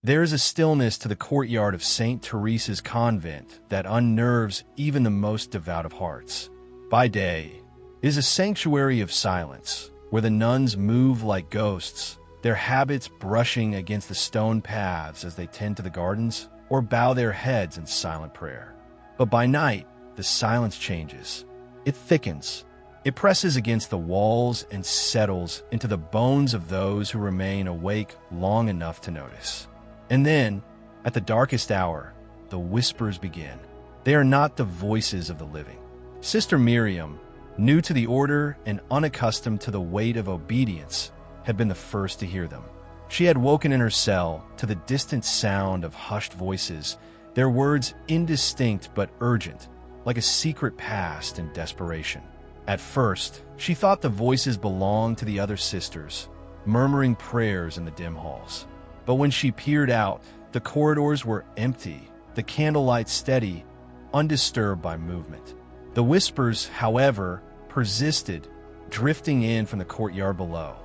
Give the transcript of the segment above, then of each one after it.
There is a stillness to the courtyard of St. Teresa's convent that unnerves even the most devout of hearts. By day, it is a sanctuary of silence, where the nuns move like ghosts, their habits brushing against the stone paths as they tend to the gardens or bow their heads in silent prayer. But by night, the silence changes. It thickens. It presses against the walls and settles into the bones of those who remain awake long enough to notice. And then, at the darkest hour, the whispers begin. They are not the voices of the living. Sister Miriam, new to the order and unaccustomed to the weight of obedience, had been the first to hear them. She had woken in her cell to the distant sound of hushed voices, their words indistinct but urgent, like a secret past in desperation. At first, she thought the voices belonged to the other sisters, murmuring prayers in the dim halls. But when she peered out, the corridors were empty, the candlelight steady, undisturbed by movement. The whispers, however, persisted, drifting in from the courtyard below.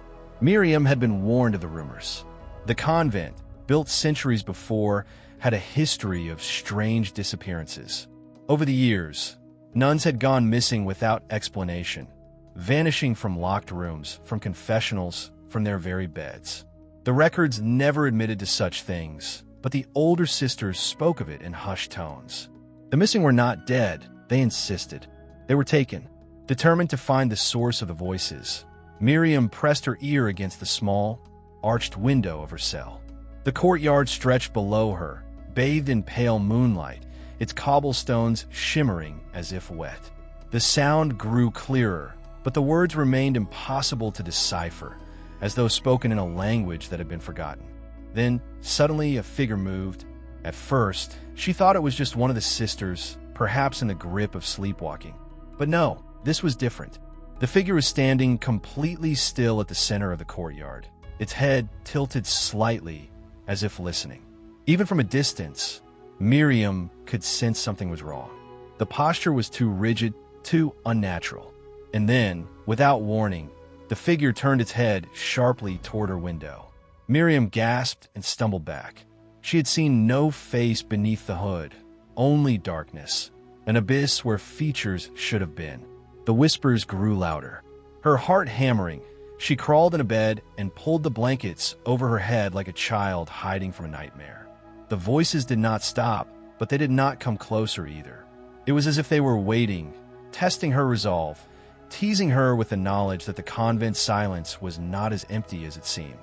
Miriam had been warned of the rumors. The convent, built centuries before, had a history of strange disappearances. Over the years, nuns had gone missing without explanation, vanishing from locked rooms, from confessionals, from their very beds. The records never admitted to such things, but the older sisters spoke of it in hushed tones. The missing were not dead, they insisted. They were taken. Determined to find the source of the voices, Miriam pressed her ear against the small, arched window of her cell. The courtyard stretched below her, bathed in pale moonlight, its cobblestones shimmering as if wet. The sound grew clearer, but the words remained impossible to decipher, as though spoken in a language that had been forgotten. Then, suddenly, a figure moved. At first, she thought it was just one of the sisters, perhaps in the grip of sleepwalking. But no, this was different. The figure was standing completely still at the center of the courtyard, its head tilted slightly, as if listening. Even from a distance, Miriam could sense something was wrong. The posture was too rigid, too unnatural. And then, without warning, the figure turned its head sharply toward her window. Miriam gasped and stumbled back. She had seen no face beneath the hood, only darkness, an abyss where features should have been. The whispers grew louder. Her heart hammering, she crawled into bed and pulled the blankets over her head like a child hiding from a nightmare. The voices did not stop, but they did not come closer either. It was as if they were waiting, testing her resolve, teasing her with the knowledge that the convent's silence was not as empty as it seemed.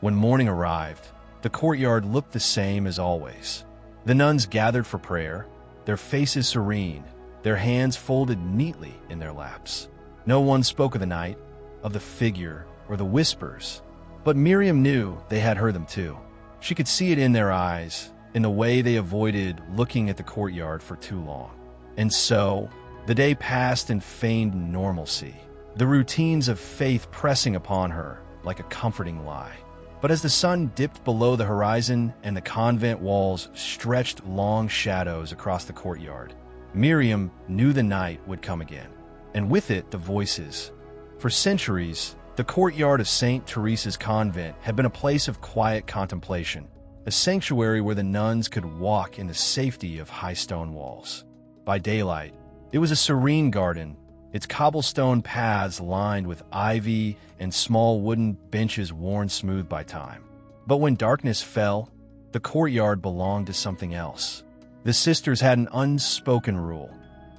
When morning arrived, the courtyard looked the same as always. The nuns gathered for prayer, their faces serene, their hands folded neatly in their laps. No one spoke of the night, of the figure, or the whispers, but Miriam knew they had heard them too. She could see it in their eyes, in the way they avoided looking at the courtyard for too long. And so, the day passed in feigned normalcy, the routines of faith pressing upon her like a comforting lie. But as the sun dipped below the horizon and the convent walls stretched long shadows across the courtyard, Miriam knew the night would come again, and with it the voices. For centuries, the courtyard of St. Teresa's convent had been a place of quiet contemplation, a sanctuary where the nuns could walk in the safety of high stone walls. By daylight, it was a serene garden, its cobblestone paths lined with ivy and small wooden benches worn smooth by time. But when darkness fell, the courtyard belonged to something else. The sisters had an unspoken rule: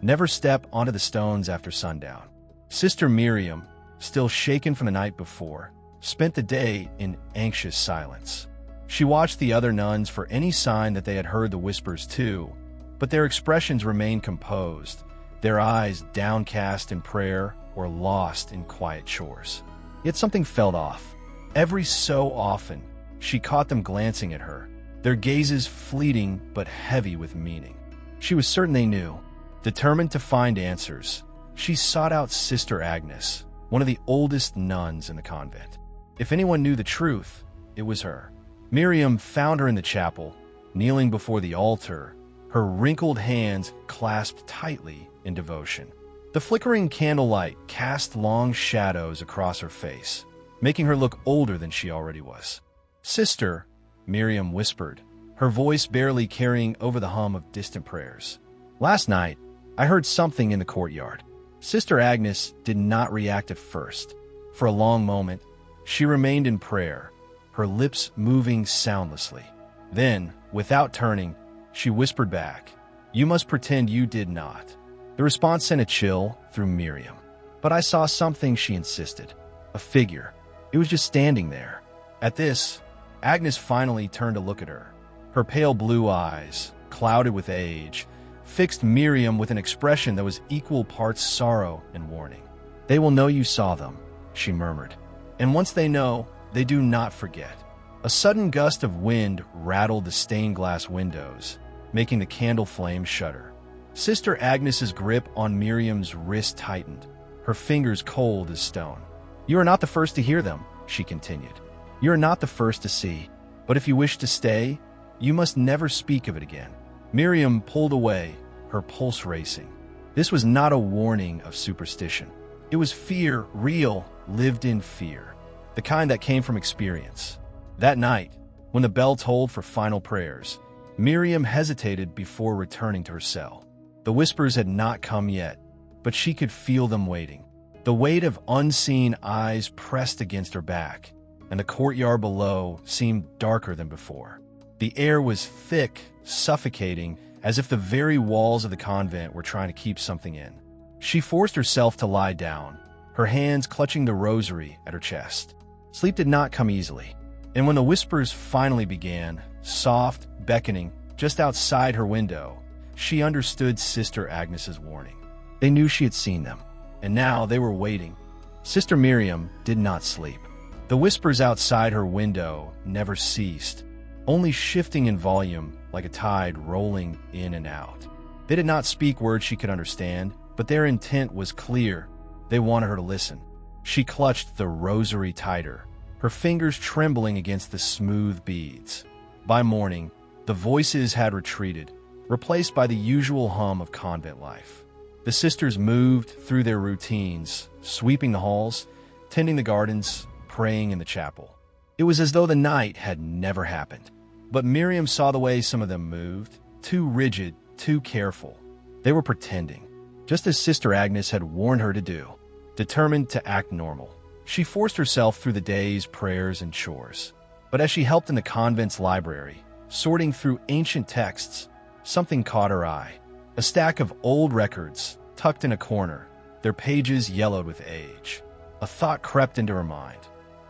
never step onto the stones after sundown. Sister Miriam, still shaken from the night before, spent the day in anxious silence. She watched the other nuns for any sign that they had heard the whispers too, but their expressions remained composed, their eyes downcast in prayer or lost in quiet chores. Yet something felt off. Every so often, she caught them glancing at her, their gazes fleeting but heavy with meaning. She was certain they knew. Determined to find answers, she sought out Sister Agnes, one of the oldest nuns in the convent. If anyone knew the truth, it was her. Miriam found her in the chapel, kneeling before the altar, her wrinkled hands clasped tightly in devotion. The flickering candlelight cast long shadows across her face, making her look older than she already was. "Sister," Miriam whispered, her voice barely carrying over the hum of distant prayers. "Last night, I heard something in the courtyard." Sister Agnes did not react at first. For a long moment, she remained in prayer, her lips moving soundlessly. Then, without turning, she whispered back, "You must pretend you did not." The response sent a chill through Miriam. "But I saw something," she insisted. "A figure. It was just standing there." At this, Agnes finally turned to look at her. Her pale blue eyes, clouded with age, fixed Miriam with an expression that was equal parts sorrow and warning. "They will know you saw them," she murmured. "And once they know, they do not forget." A sudden gust of wind rattled the stained glass windows, making the candle flame shudder. Sister Agnes's grip on Miriam's wrist tightened, her fingers cold as stone. "You are not the first to hear them," she continued. "You are not the first to see. But if you wish to stay, you must never speak of it again." Miriam pulled away, her pulse racing. This was not a warning of superstition. It was fear, real, lived-in fear, the kind that came from experience. That night, when the bell tolled for final prayers, Miriam hesitated before returning to her cell. The whispers had not come yet, but she could feel them waiting. The weight of unseen eyes pressed against her back, and the courtyard below seemed darker than before. The air was thick, suffocating, as if the very walls of the convent were trying to keep something in. She forced herself to lie down, her hands clutching the rosary at her chest. Sleep did not come easily, and when the whispers finally began, soft, beckoning, just outside her window, she understood Sister Agnes's warning. They knew she had seen them, and now they were waiting. Sister Miriam did not sleep. The whispers outside her window never ceased, only shifting in volume like a tide rolling in and out. They did not speak words she could understand, but their intent was clear. They wanted her to listen. She clutched the rosary tighter, her fingers trembling against the smooth beads. By morning, the voices had retreated, replaced by the usual hum of convent life. The sisters moved through their routines, sweeping the halls, tending the gardens, praying in the chapel. It was as though the night had never happened. But Miriam saw the way some of them moved, too rigid, too careful. They were pretending, just as Sister Agnes had warned her to do, determined to act normal. She forced herself through the day's prayers and chores. But as she helped in the convent's library, sorting through ancient texts, something caught her eye. A stack of old records, tucked in a corner, their pages yellowed with age. A thought crept into her mind.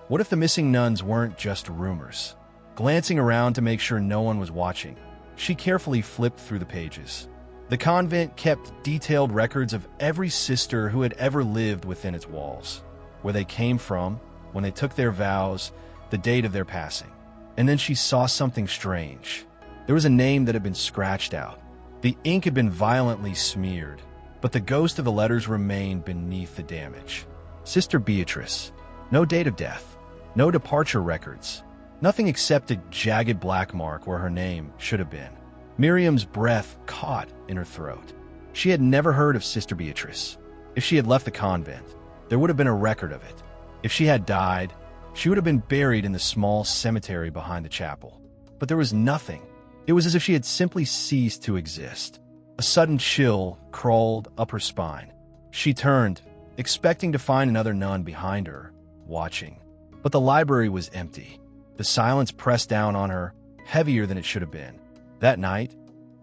What if the missing nuns weren't just rumors? Glancing around to make sure no one was watching, she carefully flipped through the pages. The convent kept detailed records of every sister who had ever lived within its walls, where they came from, when they took their vows, the date of their passing. And then she saw something strange. There was a name that had been scratched out. The ink had been violently smeared, but the ghost of the letters remained beneath the damage. Sister Beatrice. No date of death. No departure records. Nothing except a jagged black mark where her name should have been. Miriam's breath caught in her throat. She had never heard of Sister Beatrice. If she had left the convent, there would have been a record of it. If she had died, she would have been buried in the small cemetery behind the chapel. But there was nothing. It was as if she had simply ceased to exist. A sudden chill crawled up her spine. She turned, expecting to find another nun behind her, watching. But the library was empty. The silence pressed down on her, heavier than it should have been. That night,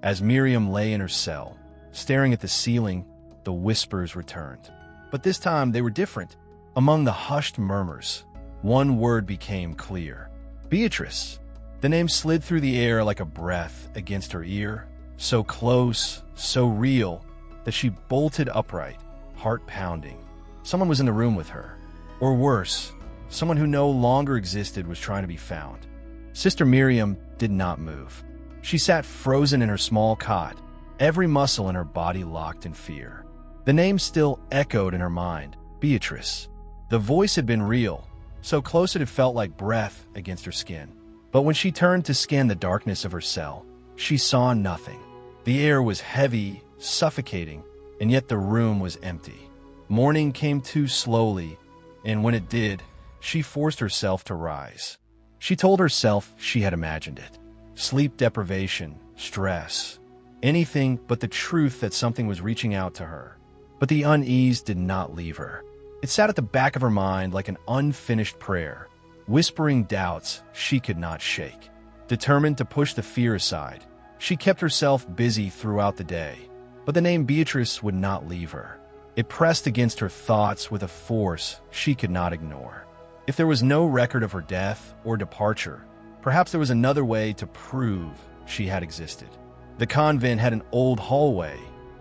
as Miriam lay in her cell, staring at the ceiling, the whispers returned. But this time they were different. Among the hushed murmurs, one word became clear. Beatrice. The name slid through the air like a breath against her ear, so close, so real, that she bolted upright, heart pounding. Someone was in the room with her. Or worse, someone who no longer existed was trying to be found. Sister Miriam did not move. She sat frozen in her small cot, every muscle in her body locked in fear. The name still echoed in her mind, Beatrice. The voice had been real, so close it had felt like breath against her skin. But when she turned to scan the darkness of her cell, she saw nothing. The air was heavy, suffocating, and yet the room was empty. Morning came too slowly, and when it did, she forced herself to rise. She told herself she had imagined it. Sleep deprivation, stress, anything but the truth that something was reaching out to her. But the unease did not leave her. It sat at the back of her mind like an unfinished prayer, whispering doubts she could not shake. Determined to push the fear aside, she kept herself busy throughout the day. But the name Beatrice would not leave her. It pressed against her thoughts with a force she could not ignore. If there was no record of her death or departure, perhaps there was another way to prove she had existed. The convent had an old hallway,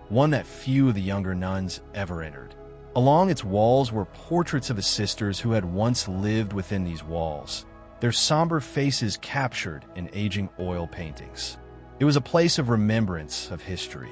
one that few of the younger nuns ever entered. Along its walls were portraits of the sisters who had once lived within these walls, their somber faces captured in aging oil paintings. It was a place of remembrance of history.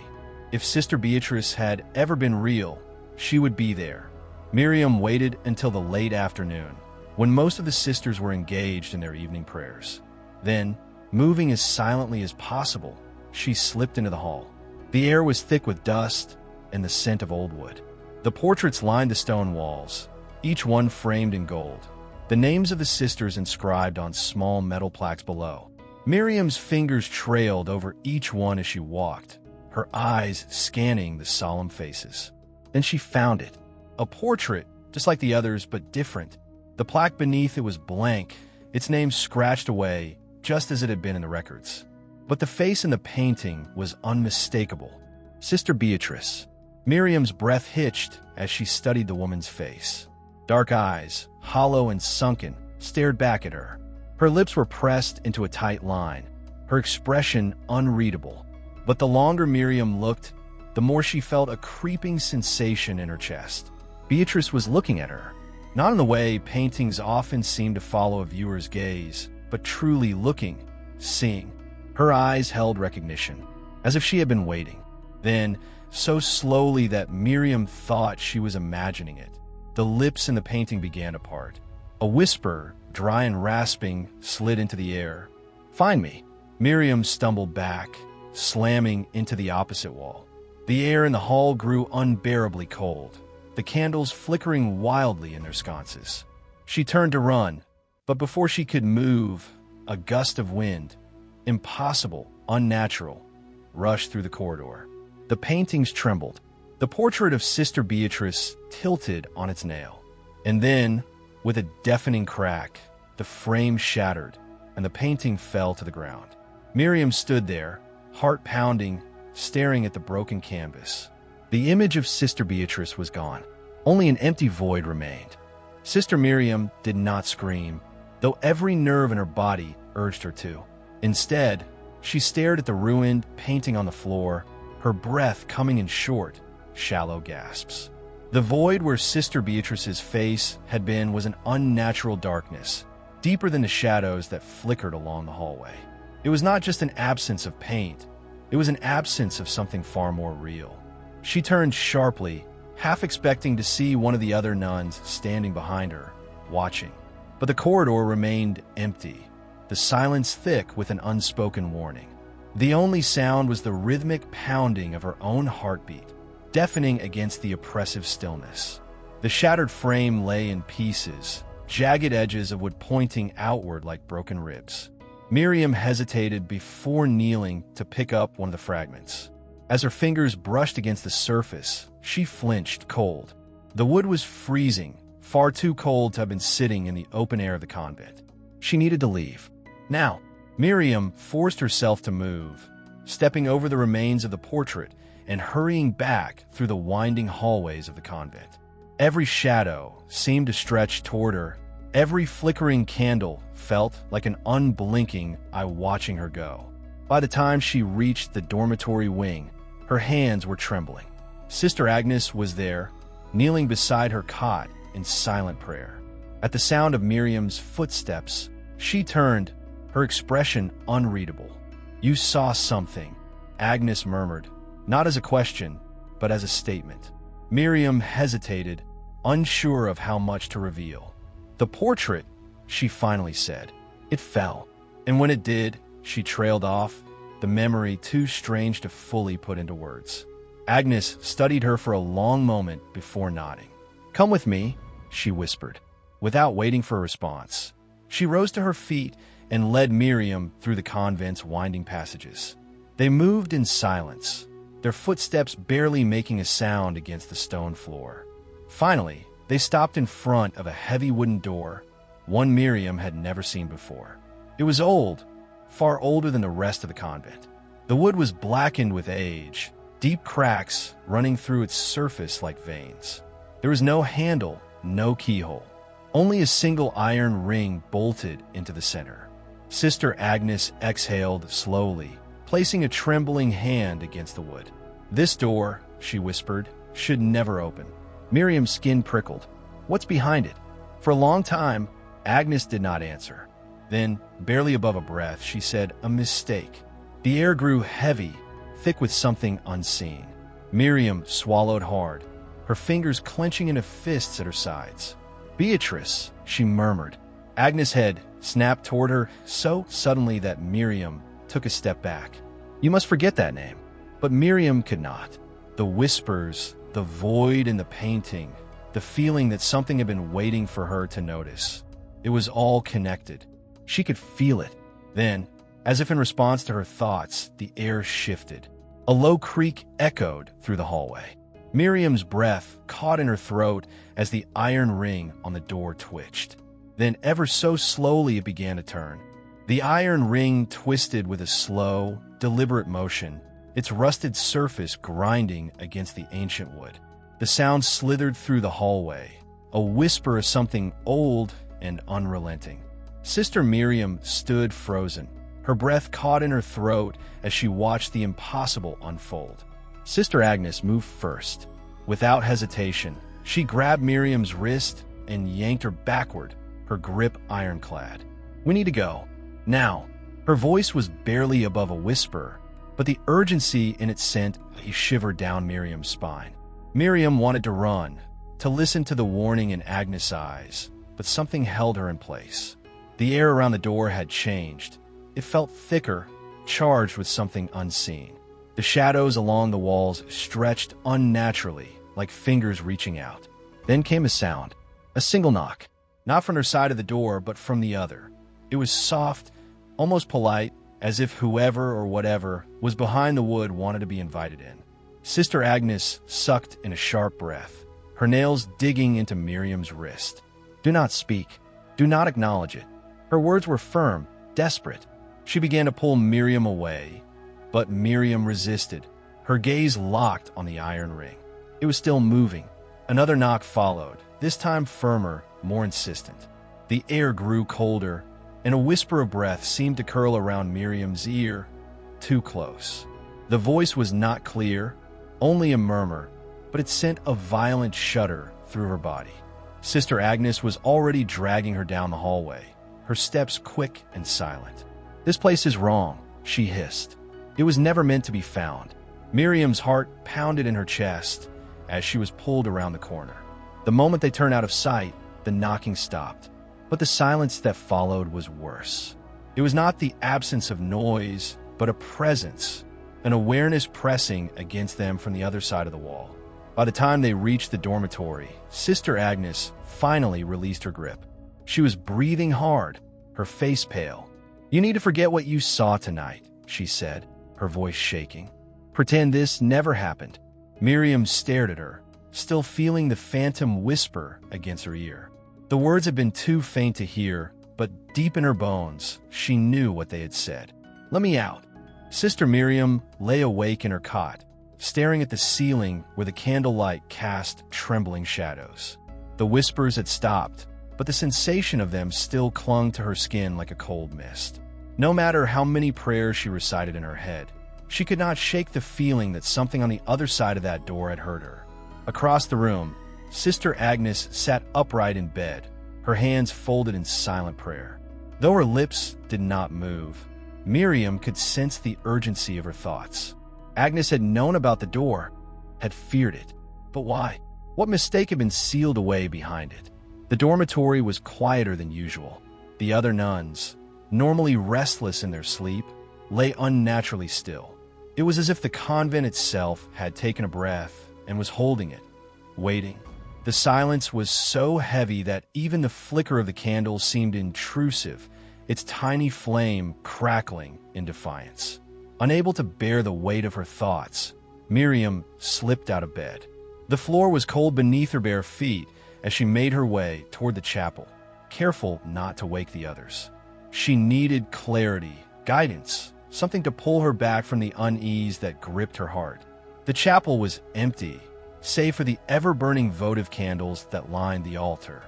If Sister Beatrice had ever been real, she would be there. Miriam waited until the late afternoon, when most of the sisters were engaged in their evening prayers. Then, moving as silently as possible, she slipped into the hall. The air was thick with dust and the scent of old wood. The portraits lined the stone walls, each one framed in gold, the names of the sisters inscribed on small metal plaques below. Miriam's fingers trailed over each one as she walked, her eyes scanning the solemn faces. Then she found it. A portrait, just like the others, but different. The plaque beneath it was blank, its name scratched away, just as it had been in the records. But the face in the painting was unmistakable. Sister Beatrice. Miriam's breath hitched as she studied the woman's face. Dark eyes, hollow and sunken, stared back at her. Her lips were pressed into a tight line, her expression unreadable. But the longer Miriam looked, the more she felt a creeping sensation in her chest. Beatrice was looking at her, not in the way paintings often seem to follow a viewer's gaze, but truly looking, seeing. Her eyes held recognition, as if she had been waiting. Then, so slowly that Miriam thought she was imagining it, the lips in the painting began to part. A whisper, dry and rasping, slid into the air. "Find me." Miriam stumbled back, slamming into the opposite wall. The air in the hall grew unbearably cold, the candles flickering wildly in their sconces. She turned to run, but before she could move, a gust of wind, impossible, unnatural, rushed through the corridor. The paintings trembled. The portrait of Sister Beatrice tilted on its nail. And then, with a deafening crack, the frame shattered, and the painting fell to the ground. Miriam stood there, heart pounding, staring at the broken canvas. The image of Sister Beatrice was gone. Only an empty void remained. Sister Miriam did not scream, though every nerve in her body urged her to. Instead, she stared at the ruined painting on the floor, her breath coming in short, shallow gasps. The void where Sister Beatrice's face had been was an unnatural darkness, deeper than the shadows that flickered along the hallway. It was not just an absence of paint, it was an absence of something far more real. She turned sharply, half expecting to see one of the other nuns standing behind her, watching. But the corridor remained empty, the silence thick with an unspoken warning. The only sound was the rhythmic pounding of her own heartbeat, deafening against the oppressive stillness. The shattered frame lay in pieces, jagged edges of wood pointing outward like broken ribs. Miriam hesitated before kneeling to pick up one of the fragments. As her fingers brushed against the surface, she flinched, cold. The wood was freezing, far too cold to have been sitting in the open air of the convent. She needed to leave. Now, Miriam forced herself to move, stepping over the remains of the portrait and hurrying back through the winding hallways of the convent. Every shadow seemed to stretch toward her. Every flickering candle felt like an unblinking eye watching her go. By the time she reached the dormitory wing, her hands were trembling. Sister Agnes was there, kneeling beside her cot in silent prayer. At the sound of Miriam's footsteps, she turned, her expression unreadable. "You saw something," Agnes murmured, not as a question, but as a statement. Miriam hesitated, unsure of how much to reveal. "The portrait," she finally said. "It fell." And when it did, she trailed off, the memory too strange to fully put into words. Agnes studied her for a long moment before nodding. "Come with me," she whispered. Without waiting for a response, She rose to her feet and led Miriam through the convent's winding passages. They moved in silence, their footsteps barely making a sound against the stone floor. Finally, they stopped in front of a heavy wooden door, one Miriam had never seen before. It was old, far older than the rest of the convent. The wood was blackened with age, deep cracks running through its surface like veins. There was no handle, no keyhole. Only a single iron ring bolted into the center. Sister Agnes exhaled slowly, placing a trembling hand against the wood. "This door," she whispered, "should never open." Miriam's skin prickled. "What's behind it?" For a long time, Agnes did not answer. Then, barely above a breath, she said, "A mistake." The air grew heavy, thick with something unseen. Miriam swallowed hard, her fingers clenching into fists at her sides. "Beatrice," she murmured. Agnes' head snapped toward her so suddenly that Miriam took a step back. "You must forget that name." But Miriam could not. The whispers, the void in the painting, the feeling that something had been waiting for her to notice. It was all connected. She could feel it. Then, as if in response to her thoughts, the air shifted. A low creak echoed through the hallway. Miriam's breath caught in her throat as the iron ring on the door twitched. Then, ever so slowly, it began to turn. The iron ring twisted with a slow, deliberate motion, its rusted surface grinding against the ancient wood. The sound slithered through the hallway, a whisper of something old and unrelenting. Sister Miriam stood frozen, her breath caught in her throat as she watched the impossible unfold. Sister Agnes moved first. Without hesitation, she grabbed Miriam's wrist and yanked her backward, her grip ironclad. "We need to go. Now." Her voice was barely above a whisper, but the urgency in it sent a shiver down Miriam's spine. Miriam wanted to run, to listen to the warning in Agnes' eyes, but something held her in place. The air around the door had changed. It felt thicker, charged with something unseen. The shadows along the walls stretched unnaturally, like fingers reaching out. Then came a sound, a single knock, not from her side of the door, but from the other. It was soft, almost polite, as if whoever or whatever was behind the wood wanted to be invited in. Sister Agnes sucked in a sharp breath, her nails digging into Miriam's wrist. "Do not speak. Do not acknowledge it." Her words were firm, desperate. She began to pull Miriam away, but Miriam resisted, her gaze locked on the iron ring. It was still moving. Another knock followed, this time firmer, more insistent. The air grew colder, and a whisper of breath seemed to curl around Miriam's ear, too close. The voice was not clear, only a murmur, but it sent a violent shudder through her body. Sister Agnes was already dragging her down the hallway, her steps quick and silent. "This place is wrong," she hissed. It was never meant to be found. Miriam's heart pounded in her chest as she was pulled around the corner. The moment they turned out of sight, the knocking stopped. But the silence that followed was worse. It was not the absence of noise, but a presence, an awareness pressing against them from the other side of the wall. By the time they reached the dormitory, Sister Agnes finally released her grip. She was breathing hard, her face pale. "You need to forget what you saw tonight," she said, her voice shaking. "Pretend this never happened." Miriam stared at her, still feeling the phantom whisper against her ear. The words had been too faint to hear, but deep in her bones, she knew what they had said. "Let me out." Sister Miriam lay awake in her cot, staring at the ceiling where the candlelight cast trembling shadows. The whispers had stopped, but the sensation of them still clung to her skin like a cold mist. No matter how many prayers she recited in her head, she could not shake the feeling that something on the other side of that door had hurt her. Across the room, Sister Agnes sat upright in bed, her hands folded in silent prayer. Though her lips did not move, Miriam could sense the urgency of her thoughts. Agnes had known about the door, had feared it. But why? What mistake had been sealed away behind it? The dormitory was quieter than usual. The other nuns, normally restless in their sleep, lay unnaturally still. It was as if the convent itself had taken a breath and was holding it, waiting. The silence was so heavy that even the flicker of the candle seemed intrusive, its tiny flame crackling in defiance. Unable to bear the weight of her thoughts, Miriam slipped out of bed. The floor was cold beneath her bare feet as she made her way toward the chapel, careful not to wake the others. She needed clarity, guidance, something to pull her back from the unease that gripped her heart. The chapel was empty, save for the ever-burning votive candles that lined the altar.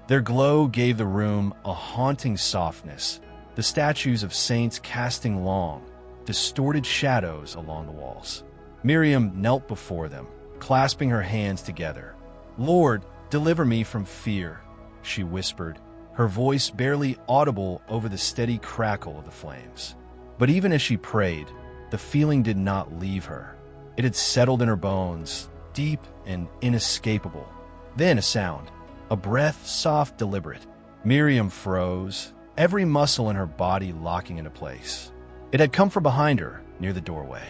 Their glow gave the room a haunting softness, the statues of saints casting long, distorted shadows along the walls. Miriam knelt before them, clasping her hands together. "Lord, deliver me from fear," she whispered, her voice barely audible over the steady crackle of the flames. But even as she prayed, the feeling did not leave her. It had settled in her bones, deep and inescapable. Then a sound, a breath, soft, deliberate. Miriam froze, every muscle in her body locking into place. It had come from behind her, near the doorway.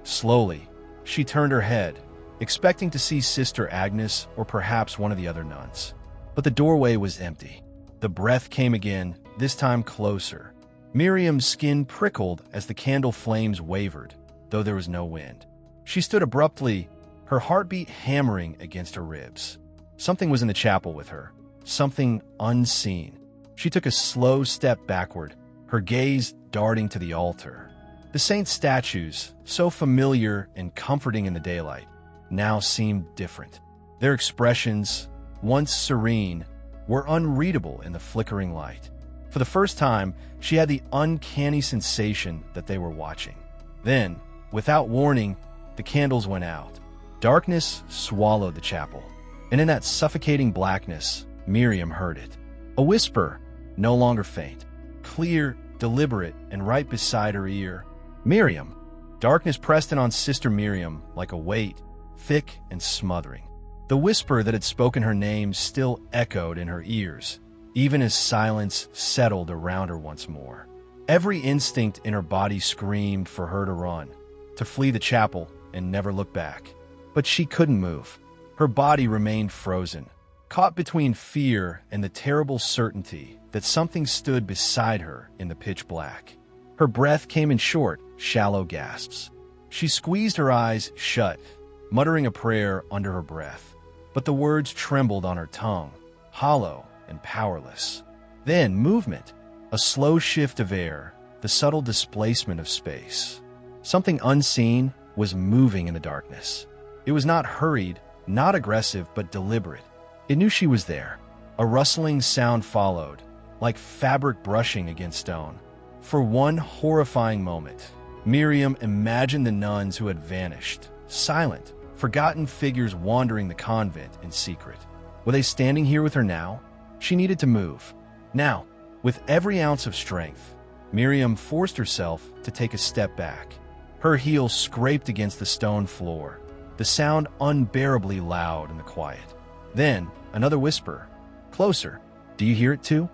Slowly, she turned her head, expecting to see Sister Agnes or perhaps one of the other nuns. But the doorway was empty. The breath came again, this time closer. Miriam's skin prickled as the candle flames wavered, though there was no wind. She stood abruptly, her heartbeat hammering against her ribs. Something was in the chapel with her, something unseen. She took a slow step backward, her gaze darting to the altar. The saint's statues, so familiar and comforting in the daylight, now seemed different. Their expressions, once serene, were unreadable in the flickering light. For the first time, she had the uncanny sensation that they were watching. Then, without warning, the candles went out. Darkness swallowed the chapel, and in that suffocating blackness, Miriam heard it. A whisper, no longer faint, clear, deliberate, and right beside her ear. "Miriam!" Darkness pressed in on Sister Miriam like a weight, thick and smothering. The whisper that had spoken her name still echoed in her ears, even as silence settled around her once more. Every instinct in her body screamed for her to run, to flee the chapel and never look back. But she couldn't move. Her body remained frozen, caught between fear and the terrible certainty that something stood beside her in the pitch black. Her breath came in short, shallow gasps. She squeezed her eyes shut, muttering a prayer under her breath. But the words trembled on her tongue, hollow and powerless. Then movement, a slow shift of air, the subtle displacement of space. Something unseen was moving in the darkness. It was not hurried, not aggressive, but deliberate. It knew she was there. A rustling sound followed, like fabric brushing against stone. For one horrifying moment, Miriam imagined the nuns who had vanished, silent, forgotten figures wandering the convent in secret. Were they standing here with her now? She needed to move. Now, with every ounce of strength, Miriam forced herself to take a step back. Her heels scraped against the stone floor, the sound unbearably loud in the quiet. Then, another whisper. Closer. Do you hear it too?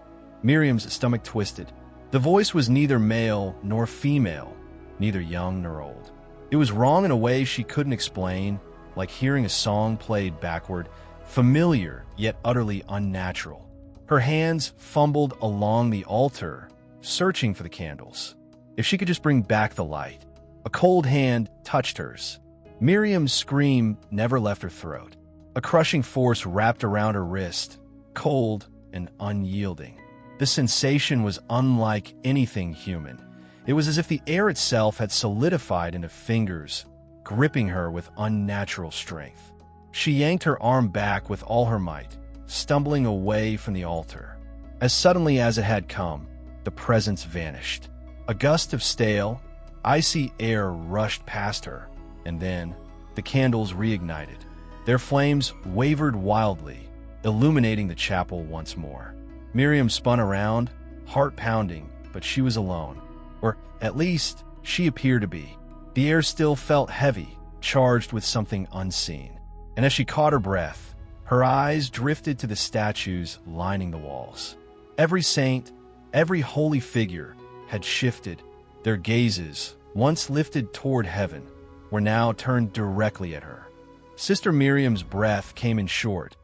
Miriam's stomach twisted. The voice was neither male nor female, neither young nor old. It was wrong in a way she couldn't explain, like hearing a song played backward, familiar yet utterly unnatural. Her hands fumbled along the altar, searching for the candles. If she could just bring back the light. A cold hand touched hers. Miriam's scream never left her throat. A crushing force wrapped around her wrist, cold and unyielding. The sensation was unlike anything human. It was as if the air itself had solidified into fingers, gripping her with unnatural strength. She yanked her arm back with all her might, stumbling away from the altar. As suddenly as it had come, the presence vanished. A gust of stale, icy air rushed past her, and then the candles reignited. Their flames wavered wildly, illuminating the chapel once more. Miriam spun around, heart pounding, but she was alone. Or, at least, she appeared to be. The air still felt heavy, charged with something unseen. And as she caught her breath, her eyes drifted to the statues lining the walls. Every saint, every holy figure had shifted. Their gazes, once lifted toward heaven, were now turned directly at her. Sister Miriam's breath came in short,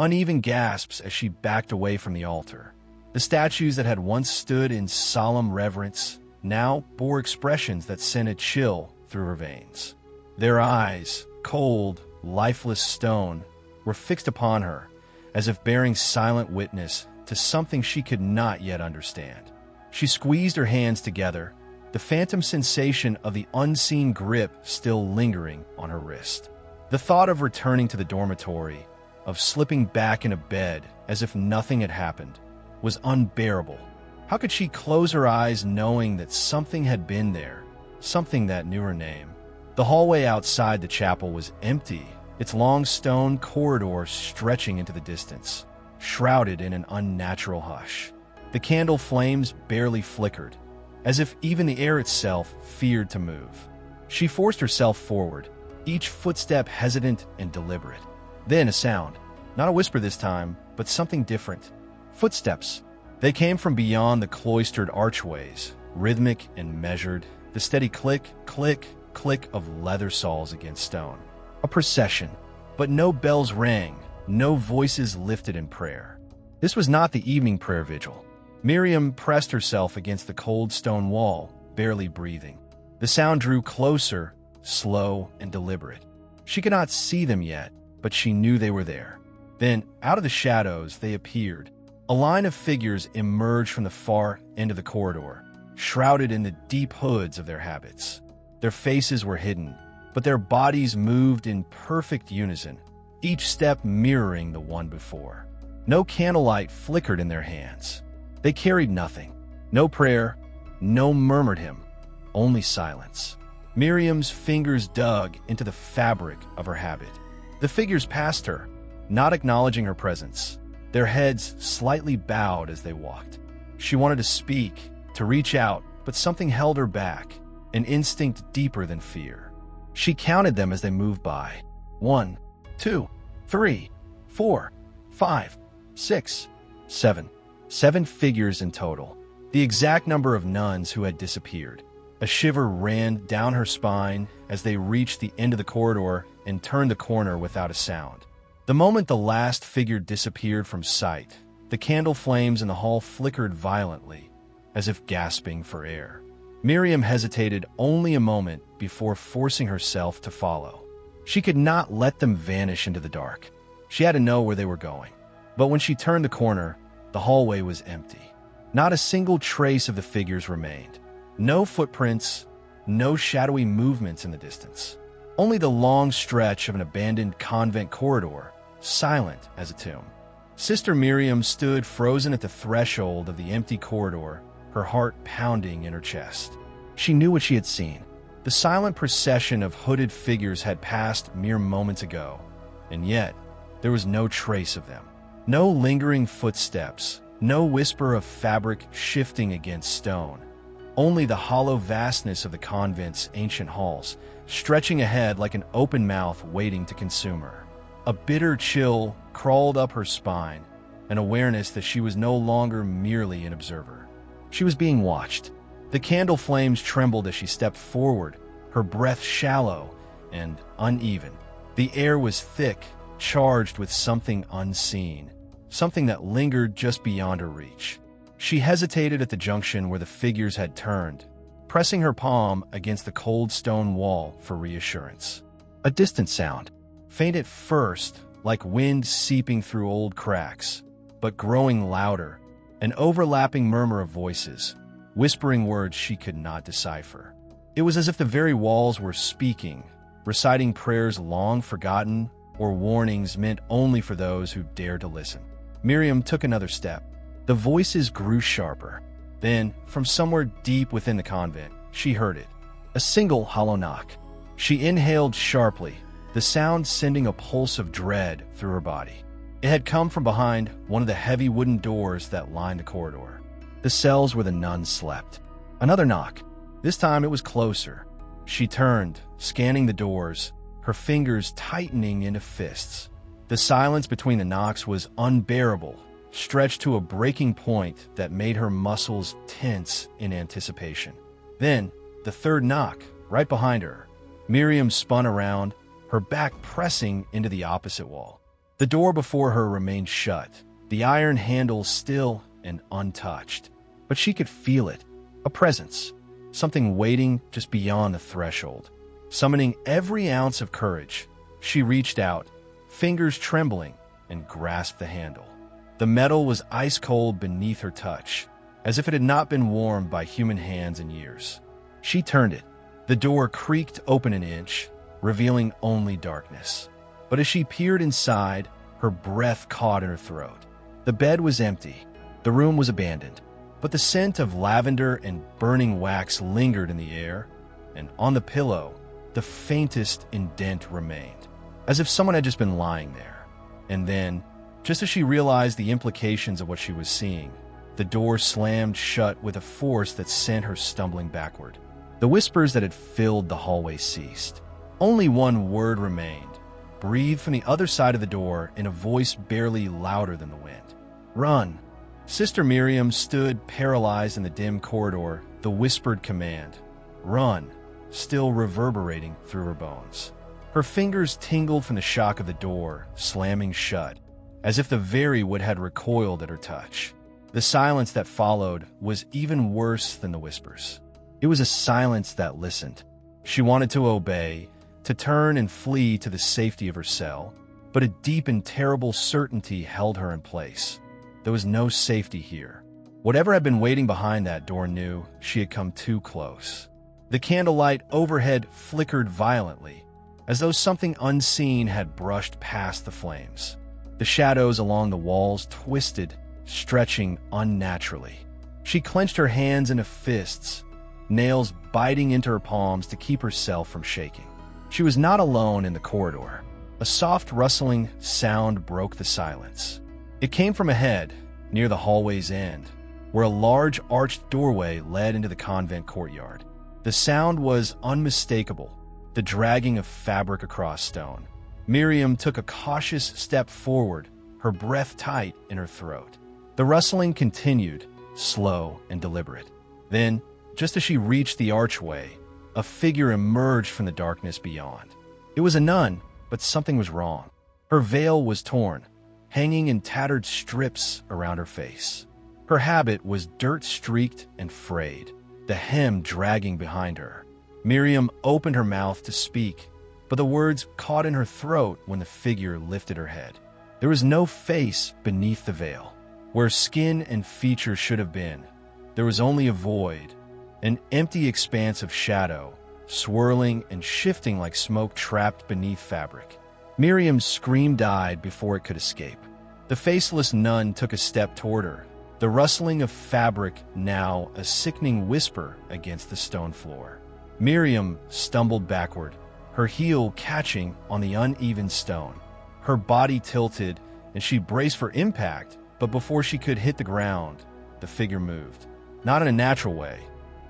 Uneven gasps as she backed away from the altar. The statues that had once stood in solemn reverence now bore expressions that sent a chill through her veins. Their eyes, cold, lifeless stone, were fixed upon her, as if bearing silent witness to something she could not yet understand. She squeezed her hands together, the phantom sensation of the unseen grip still lingering on her wrist. The thought of returning to the dormitory, of slipping back into bed as if nothing had happened, was unbearable. How could she close her eyes knowing that something had been there, something that knew her name? The hallway outside the chapel was empty, its long stone corridor stretching into the distance, shrouded in an unnatural hush. The candle flames barely flickered, as if even the air itself feared to move. She forced herself forward, each footstep hesitant and deliberate. Then a sound, not a whisper this time, but something different. Footsteps. They came from beyond the cloistered archways, rhythmic and measured, the steady click, click, click of leather soles against stone. A procession, but no bells rang, no voices lifted in prayer. This was not the evening prayer vigil. Miriam pressed herself against the cold stone wall, barely breathing. The sound drew closer, slow and deliberate. She could not see them yet, but she knew they were there. Then, out of the shadows, they appeared. A line of figures emerged from the far end of the corridor, shrouded in the deep hoods of their habits. Their faces were hidden, but their bodies moved in perfect unison, each step mirroring the one before. No candlelight flickered in their hands. They carried nothing. No prayer, no murmured hymn, only silence. Miriam's fingers dug into the fabric of her habit. The figures passed her, not acknowledging her presence, their heads slightly bowed as they walked. She wanted to speak, to reach out, but something held her back, an instinct deeper than fear. She counted them as they moved by. 1, 2, 3, 4, 5, 6, 7. 7 figures in total, the exact number of nuns who had disappeared. A shiver ran down her spine as they reached the end of the corridor and turned the corner without a sound. The moment the last figure disappeared from sight, the candle flames in the hall flickered violently, as if gasping for air. Miriam hesitated only a moment before forcing herself to follow. She could not let them vanish into the dark. She had to know where they were going. But when she turned the corner, the hallway was empty. Not a single trace of the figures remained. No footprints, no shadowy movements in the distance. Only the long stretch of an abandoned convent corridor, silent as a tomb. Sister Miriam stood frozen at the threshold of the empty corridor, her heart pounding in her chest. She knew what she had seen. The silent procession of hooded figures had passed mere moments ago, and yet there was no trace of them. No lingering footsteps, no whisper of fabric shifting against stone. Only the hollow vastness of the convent's ancient halls, stretching ahead like an open mouth waiting to consume her. A bitter chill crawled up her spine, an awareness that she was no longer merely an observer. She was being watched. The candle flames trembled as she stepped forward, her breath shallow and uneven. The air was thick, charged with something unseen, something that lingered just beyond her reach. She hesitated at the junction where the figures had turned, pressing her palm against the cold stone wall for reassurance. A distant sound, faint at first, like wind seeping through old cracks, but growing louder, an overlapping murmur of voices, whispering words she could not decipher. It was as if the very walls were speaking, reciting prayers long forgotten or warnings meant only for those who dared to listen. Miriam took another step. The voices grew sharper. Then, from somewhere deep within the convent, she heard it. A single hollow knock. She inhaled sharply, the sound sending a pulse of dread through her body. It had come from behind one of the heavy wooden doors that lined the corridor. The cells where the nuns slept. Another knock. This time it was closer. She turned, scanning the doors, her fingers tightening into fists. The silence between the knocks was unbearable, stretched to a breaking point that made her muscles tense in anticipation. Then, the third knock, right behind her. Miriam spun around, her back pressing into the opposite wall. The door before her remained shut, the iron handle still and untouched. But she could feel it, a presence, something waiting just beyond the threshold. Summoning every ounce of courage, she reached out, fingers trembling, and grasped the handle. The metal was ice-cold beneath her touch, as if it had not been warmed by human hands in years. She turned it. The door creaked open an inch, revealing only darkness. But as she peered inside, her breath caught in her throat. The bed was empty. The room was abandoned. But the scent of lavender and burning wax lingered in the air, and on the pillow, the faintest indent remained, as if someone had just been lying there. And then, just as she realized the implications of what she was seeing, the door slammed shut with a force that sent her stumbling backward. The whispers that had filled the hallway ceased. Only one word remained, breathed from the other side of the door in a voice barely louder than the wind. "Run!" Sister Miriam stood paralyzed in the dim corridor, the whispered command, "Run!" still reverberating through her bones. Her fingers tingled from the shock of the door, slamming shut, as if the very wood had recoiled at her touch. The silence that followed was even worse than the whispers. It was a silence that listened. She wanted to obey, to turn and flee to the safety of her cell, but a deep and terrible certainty held her in place. There was no safety here. Whatever had been waiting behind that door knew she had come too close. The candlelight overhead flickered violently, as though something unseen had brushed past the flames. The shadows along the walls twisted, stretching unnaturally. She clenched her hands into fists, nails biting into her palms to keep herself from shaking. She was not alone in the corridor. A soft rustling sound broke the silence. It came from ahead, near the hallway's end, where a large arched doorway led into the convent courtyard. The sound was unmistakable, the dragging of fabric across stone. Miriam took a cautious step forward, her breath tight in her throat. The rustling continued, slow and deliberate. Then, just as she reached the archway, a figure emerged from the darkness beyond. It was a nun, but something was wrong. Her veil was torn, hanging in tattered strips around her face. Her habit was dirt-streaked and frayed, the hem dragging behind her. Miriam opened her mouth to speak, but the words caught in her throat when the figure lifted her head. There was no face beneath the veil. Where skin and features should have been, there was only a void, an empty expanse of shadow, swirling and shifting like smoke trapped beneath fabric. Miriam's scream died before it could escape. The faceless nun took a step toward her, the rustling of fabric now a sickening whisper against the stone floor. Miriam stumbled backward, her heel catching on the uneven stone. Her body tilted, and she braced for impact, but before she could hit the ground, the figure moved. Not in a natural way,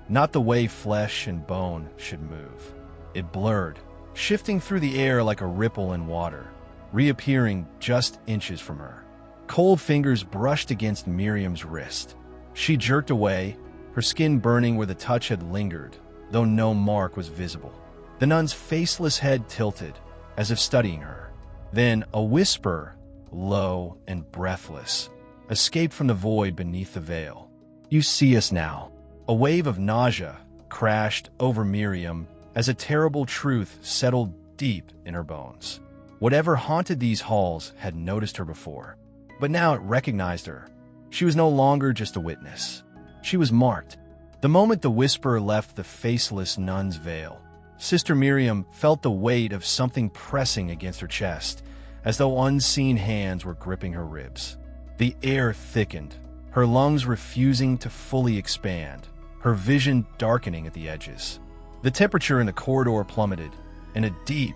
not the way flesh and bone should move. It blurred, shifting through the air like a ripple in water, reappearing just inches from her. Cold fingers brushed against Miriam's wrist. She jerked away, her skin burning where the touch had lingered, though no mark was visible. The nun's faceless head tilted, as if studying her. Then a whisper, low and breathless, escaped from the void beneath the veil. "You see us now." A wave of nausea crashed over Miriam as a terrible truth settled deep in her bones. Whatever haunted these halls had noticed her before, but now it recognized her. She was no longer just a witness. She was marked. The moment the whisper left the faceless nun's veil, Sister Miriam felt the weight of something pressing against her chest, as though unseen hands were gripping her ribs. The air thickened, her lungs refusing to fully expand, her vision darkening at the edges. The temperature in the corridor plummeted, and a deep,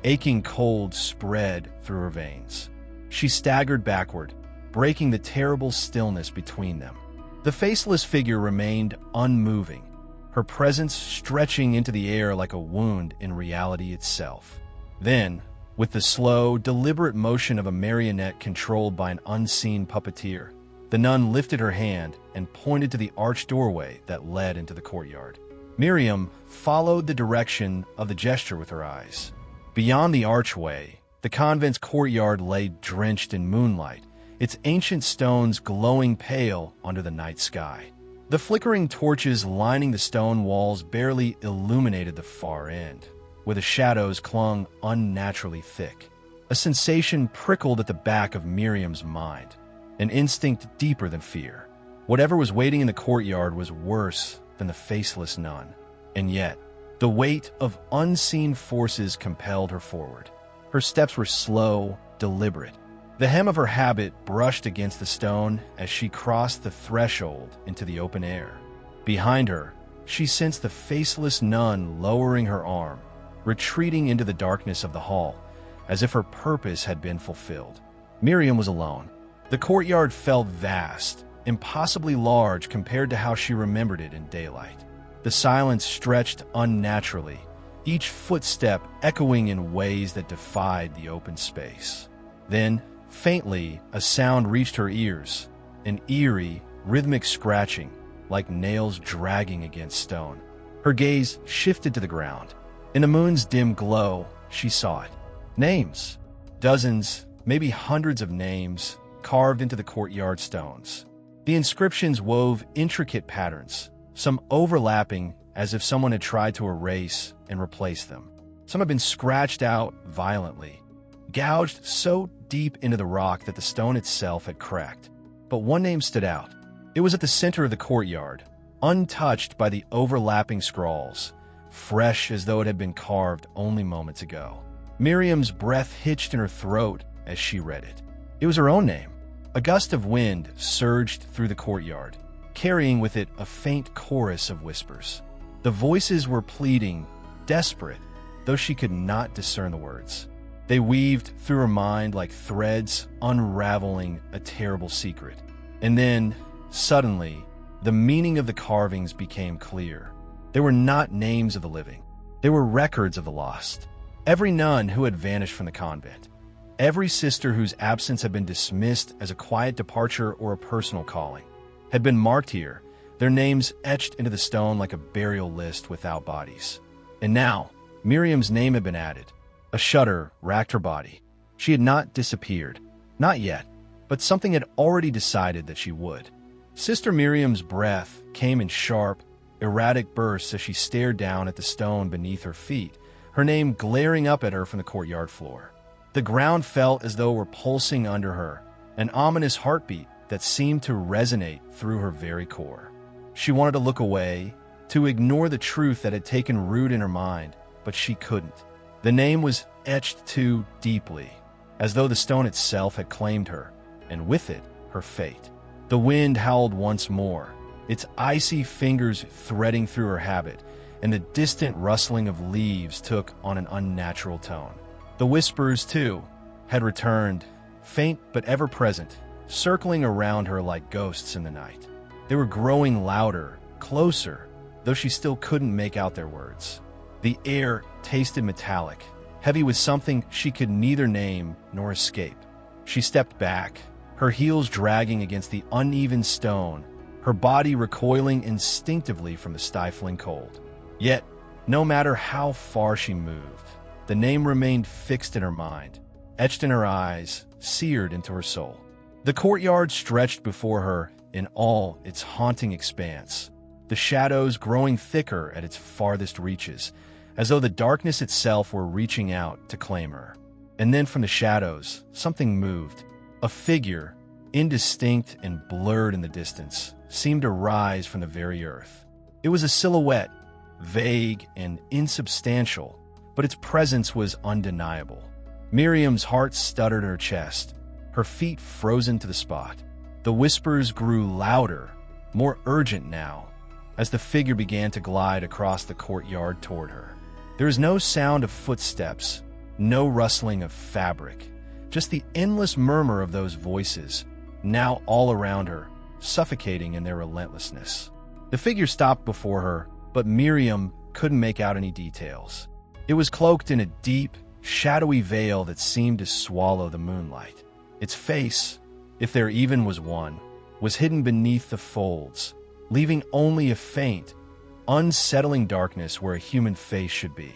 aching cold spread through her veins. She staggered backward, breaking the terrible stillness between them. The faceless figure remained unmoving, her presence stretching into the air like a wound in reality itself. Then, with the slow, deliberate motion of a marionette controlled by an unseen puppeteer, the nun lifted her hand and pointed to the arched doorway that led into the courtyard. Miriam followed the direction of the gesture with her eyes. Beyond the archway, The convent's courtyard lay drenched in moonlight, its ancient stones glowing pale under the night sky. The flickering torches lining the stone walls barely illuminated the far end, where the shadows clung unnaturally thick. A sensation prickled at the back of Miriam's mind, an instinct deeper than fear. Whatever was waiting in the courtyard was worse than the faceless nun. And yet, the weight of unseen forces compelled her forward. Her steps were slow, deliberate. The hem of her habit brushed against the stone as she crossed the threshold into the open air. Behind her, she sensed the faceless nun lowering her arm, retreating into the darkness of the hall, as if her purpose had been fulfilled. Miriam was alone. The courtyard felt vast, impossibly large compared to how she remembered it in daylight. The silence stretched unnaturally, each footstep echoing in ways that defied the open space. Then, faintly, a sound reached her ears, an eerie, rhythmic scratching, like nails dragging against stone. Her gaze shifted to the ground. In the moon's dim glow, she saw it. Names. Dozens, maybe hundreds of names, carved into the courtyard stones. The inscriptions wove intricate patterns, some overlapping as if someone had tried to erase and replace them. Some had been scratched out violently, gouged so deep into the rock that the stone itself had cracked. But one name stood out. It was at the center of the courtyard, untouched by the overlapping scrawls, fresh as though it had been carved only moments ago. Miriam's breath hitched in her throat as she read it. It was her own name. A gust of wind surged through the courtyard, carrying with it a faint chorus of whispers. The voices were pleading, desperate, though she could not discern the words. They weaved through her mind like threads unraveling a terrible secret. And then, suddenly, the meaning of the carvings became clear. They were not names of the living. They were records of the lost. Every nun who had vanished from the convent. Every sister whose absence had been dismissed as a quiet departure or a personal calling had been marked here, their names etched into the stone like a burial list without bodies. And now, Miriam's name had been added. A shudder racked her body. She had not disappeared. Not yet, but something had already decided that she would. Sister Miriam's breath came in sharp, erratic bursts as she stared down at the stone beneath her feet, her name glaring up at her from the courtyard floor. The ground felt as though it were pulsing under her, an ominous heartbeat that seemed to resonate through her very core. She wanted to look away, to ignore the truth that had taken root in her mind, but she couldn't. The name was etched too deeply, as though the stone itself had claimed her, and with it, her fate. The wind howled once more, its icy fingers threading through her habit, and the distant rustling of leaves took on an unnatural tone. The whispers, too, had returned, faint but ever-present, circling around her like ghosts in the night. They were growing louder, closer, though she still couldn't make out their words. The air tasted metallic, heavy with something she could neither name nor escape. She stepped back, her heels dragging against the uneven stone, her body recoiling instinctively from the stifling cold. Yet, no matter how far she moved, the name remained fixed in her mind, etched in her eyes, seared into her soul. The courtyard stretched before her in all its haunting expanse, the shadows growing thicker at its farthest reaches, as though the darkness itself were reaching out to claim her. And then from the shadows, something moved. A figure, indistinct and blurred in the distance, seemed to rise from the very earth. It was a silhouette, vague and insubstantial, but its presence was undeniable. Miriam's heart stuttered in her chest, her feet frozen to the spot. The whispers grew louder, more urgent now, as the figure began to glide across the courtyard toward her. There was no sound of footsteps, no rustling of fabric, just the endless murmur of those voices, now all around her, suffocating in their relentlessness. The figure stopped before her, but Miriam couldn't make out any details. It was cloaked in a deep, shadowy veil that seemed to swallow the moonlight. Its face, if there even was one, was hidden beneath the folds, leaving only a faint, unsettling darkness where a human face should be.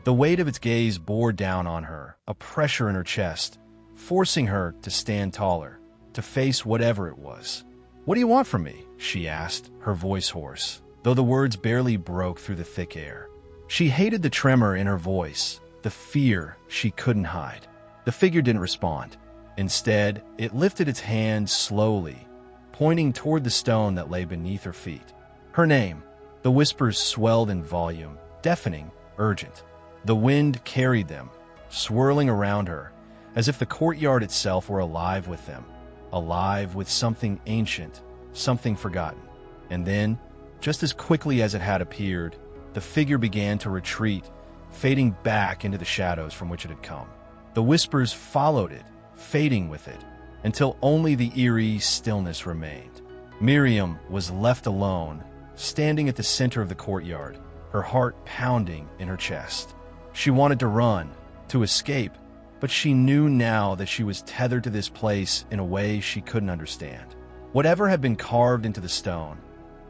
The weight of its gaze bore down on her, a pressure in her chest, forcing her to stand taller, to face whatever it was. "What do you want from me?" she asked, her voice hoarse, though the words barely broke through the thick air. She hated the tremor in her voice, the fear she couldn't hide. The figure didn't respond. Instead, it lifted its hand slowly, pointing toward the stone that lay beneath her feet. Her name. The whispers swelled in volume, deafening, urgent. The wind carried them, swirling around her, as if the courtyard itself were alive with them, alive with something ancient, something forgotten. And then, just as quickly as it had appeared, the figure began to retreat, fading back into the shadows from which it had come. The whispers followed it, fading with it, until only the eerie stillness remained. Miriam was left alone, standing at the center of the courtyard, her heart pounding in her chest. She wanted to run, to escape, but she knew now that she was tethered to this place in a way she couldn't understand. Whatever had been carved into the stone,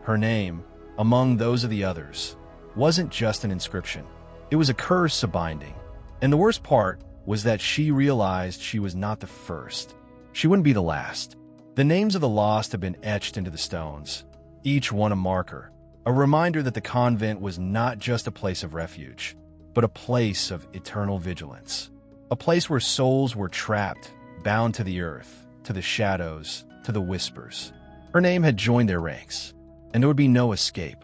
her name, among those of the others, wasn't just an inscription. It was a curse, a binding. And the worst part was that she realized she was not the first. She wouldn't be the last. The names of the lost had been etched into the stones, each one a marker, a reminder that the convent was not just a place of refuge, but a place of eternal vigilance. A place where souls were trapped, bound to the earth, to the shadows, to the whispers. Her name had joined their ranks, and there would be no escape.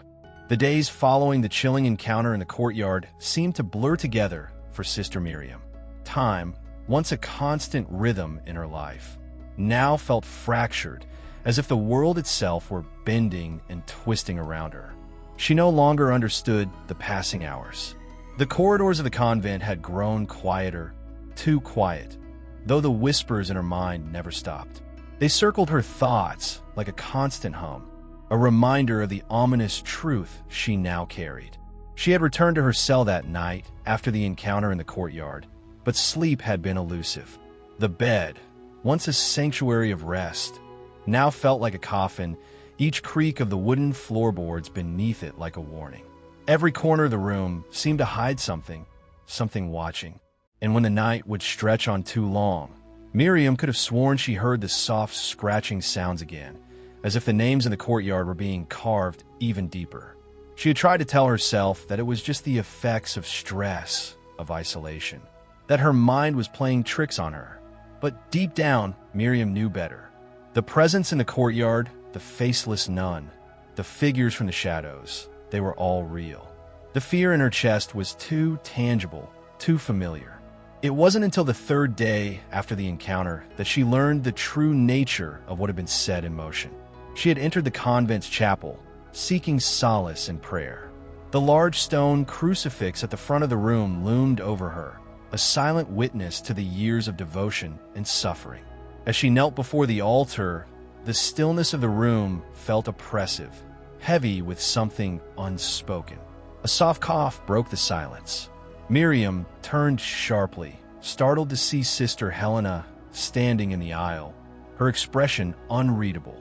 The days following the chilling encounter in the courtyard seemed to blur together for Sister Miriam. Time, once a constant rhythm in her life, now felt fractured, as if the world itself were bending and twisting around her. She no longer understood the passing hours. The corridors of the convent had grown quieter, too quiet, though the whispers in her mind never stopped. They circled her thoughts like a constant hum, a reminder of the ominous truth she now carried. She had returned to her cell that night after the encounter in the courtyard, but sleep had been elusive. The bed, once a sanctuary of rest, now felt like a coffin, each creak of the wooden floorboards beneath it like a warning. Every corner of the room seemed to hide something, something watching. And when the night would stretch on too long, Miriam could have sworn she heard the soft scratching sounds again, as if the names in the courtyard were being carved even deeper. She had tried to tell herself that it was just the effects of stress, of isolation, that her mind was playing tricks on her. But deep down, Miriam knew better. The presence in the courtyard, the faceless nun, the figures from the shadows, they were all real. The fear in her chest was too tangible, too familiar. It wasn't until the third day after the encounter that she learned the true nature of what had been set in motion. She had entered the convent's chapel, seeking solace in prayer. The large stone crucifix at the front of the room loomed over her, a silent witness to the years of devotion and suffering. As she knelt before the altar, the stillness of the room felt oppressive, heavy with something unspoken. A soft cough broke the silence. Miriam turned sharply, startled to see Sister Helena standing in the aisle, her expression unreadable.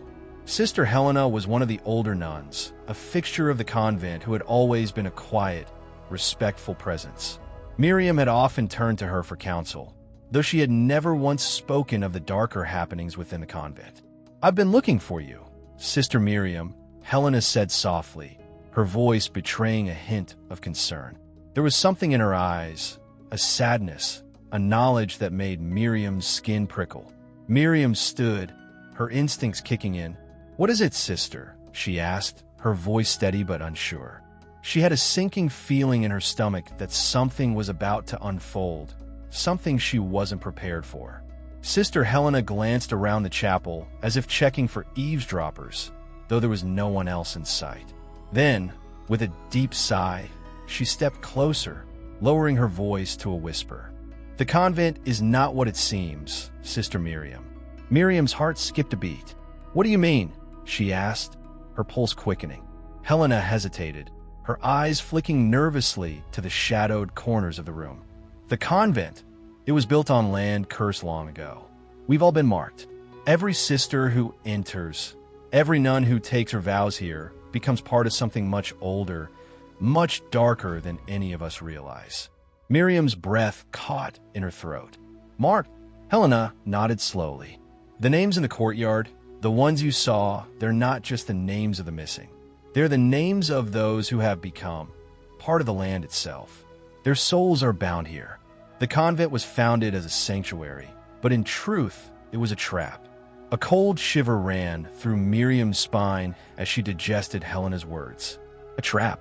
Sister Helena was one of the older nuns, a fixture of the convent who had always been a quiet, respectful presence. Miriam had often turned to her for counsel, though she had never once spoken of the darker happenings within the convent. "I've been looking for you, Sister Miriam," Helena said softly, her voice betraying a hint of concern. There was something in her eyes, a sadness, a knowledge that made Miriam's skin prickle. Miriam stood, her instincts kicking in. "What is it, sister?" she asked, her voice steady but unsure. She had a sinking feeling in her stomach that something was about to unfold, something she wasn't prepared for. Sister Helena glanced around the chapel as if checking for eavesdroppers, though there was no one else in sight. Then, with a deep sigh, she stepped closer, lowering her voice to a whisper. "The convent is not what it seems, Sister Miriam." Miriam's heart skipped a beat. "What do you mean?" she asked, her pulse quickening. Helena hesitated, her eyes flicking nervously to the shadowed corners of the room. "The convent, it was built on land cursed long ago. We've all been marked. Every sister who enters, every nun who takes her vows here, becomes part of something much older, much darker than any of us realize." Miriam's breath caught in her throat. "Marked." Helena nodded slowly. "The names in the courtyard, the ones you saw, they're not just the names of the missing. They're the names of those who have become part of the land itself. Their souls are bound here." The convent was founded as a sanctuary, but in truth, it was a trap. A cold shiver ran through Miriam's spine as she digested Helena's words. A trap.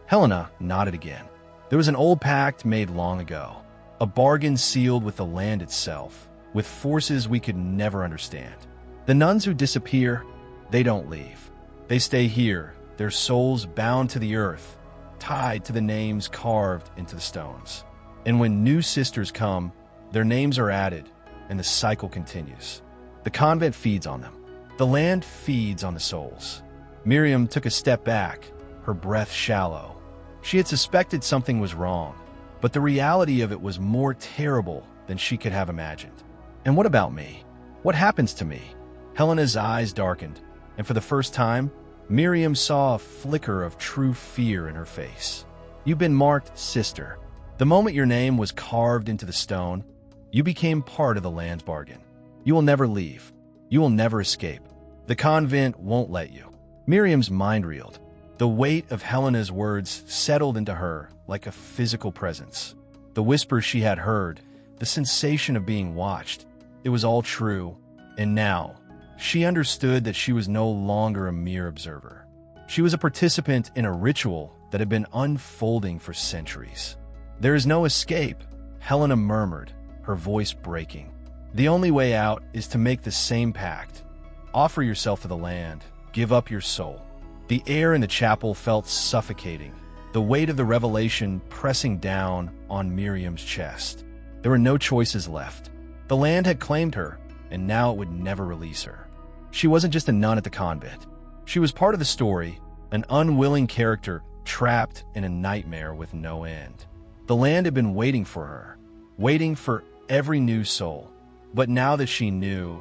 Helena nodded again. There was an old pact made long ago, a bargain sealed with the land itself, with forces we could never understand. The nuns who disappear, they don't leave. They stay here, their souls bound to the earth, tied to the names carved into the stones. And when new sisters come, their names are added, and the cycle continues. The convent feeds on them. The land feeds on the souls. Miriam took a step back, her breath shallow. She had suspected something was wrong, but the reality of it was more terrible than she could have imagined. "And what about me? What happens to me?" Helena's eyes darkened, and for the first time, Miriam saw a flicker of true fear in her face. "You've been marked, sister. The moment your name was carved into the stone, you became part of the land's bargain. You will never leave. You will never escape. The convent won't let you." Miriam's mind reeled. The weight of Helena's words settled into her like a physical presence. The whispers she had heard, the sensation of being watched, it was all true, and now she understood that she was no longer a mere observer. She was a participant in a ritual that had been unfolding for centuries. "There is no escape," Helena murmured, her voice breaking. "The only way out is to make the same pact. Offer yourself to the land. Give up your soul." The air in the chapel felt suffocating, the weight of the revelation pressing down on Miriam's chest. There were no choices left. The land had claimed her, and now it would never release her. She wasn't just a nun at the convent. She was part of the story, an unwilling character trapped in a nightmare with no end. The land had been waiting for her, waiting for every new soul. But now that she knew,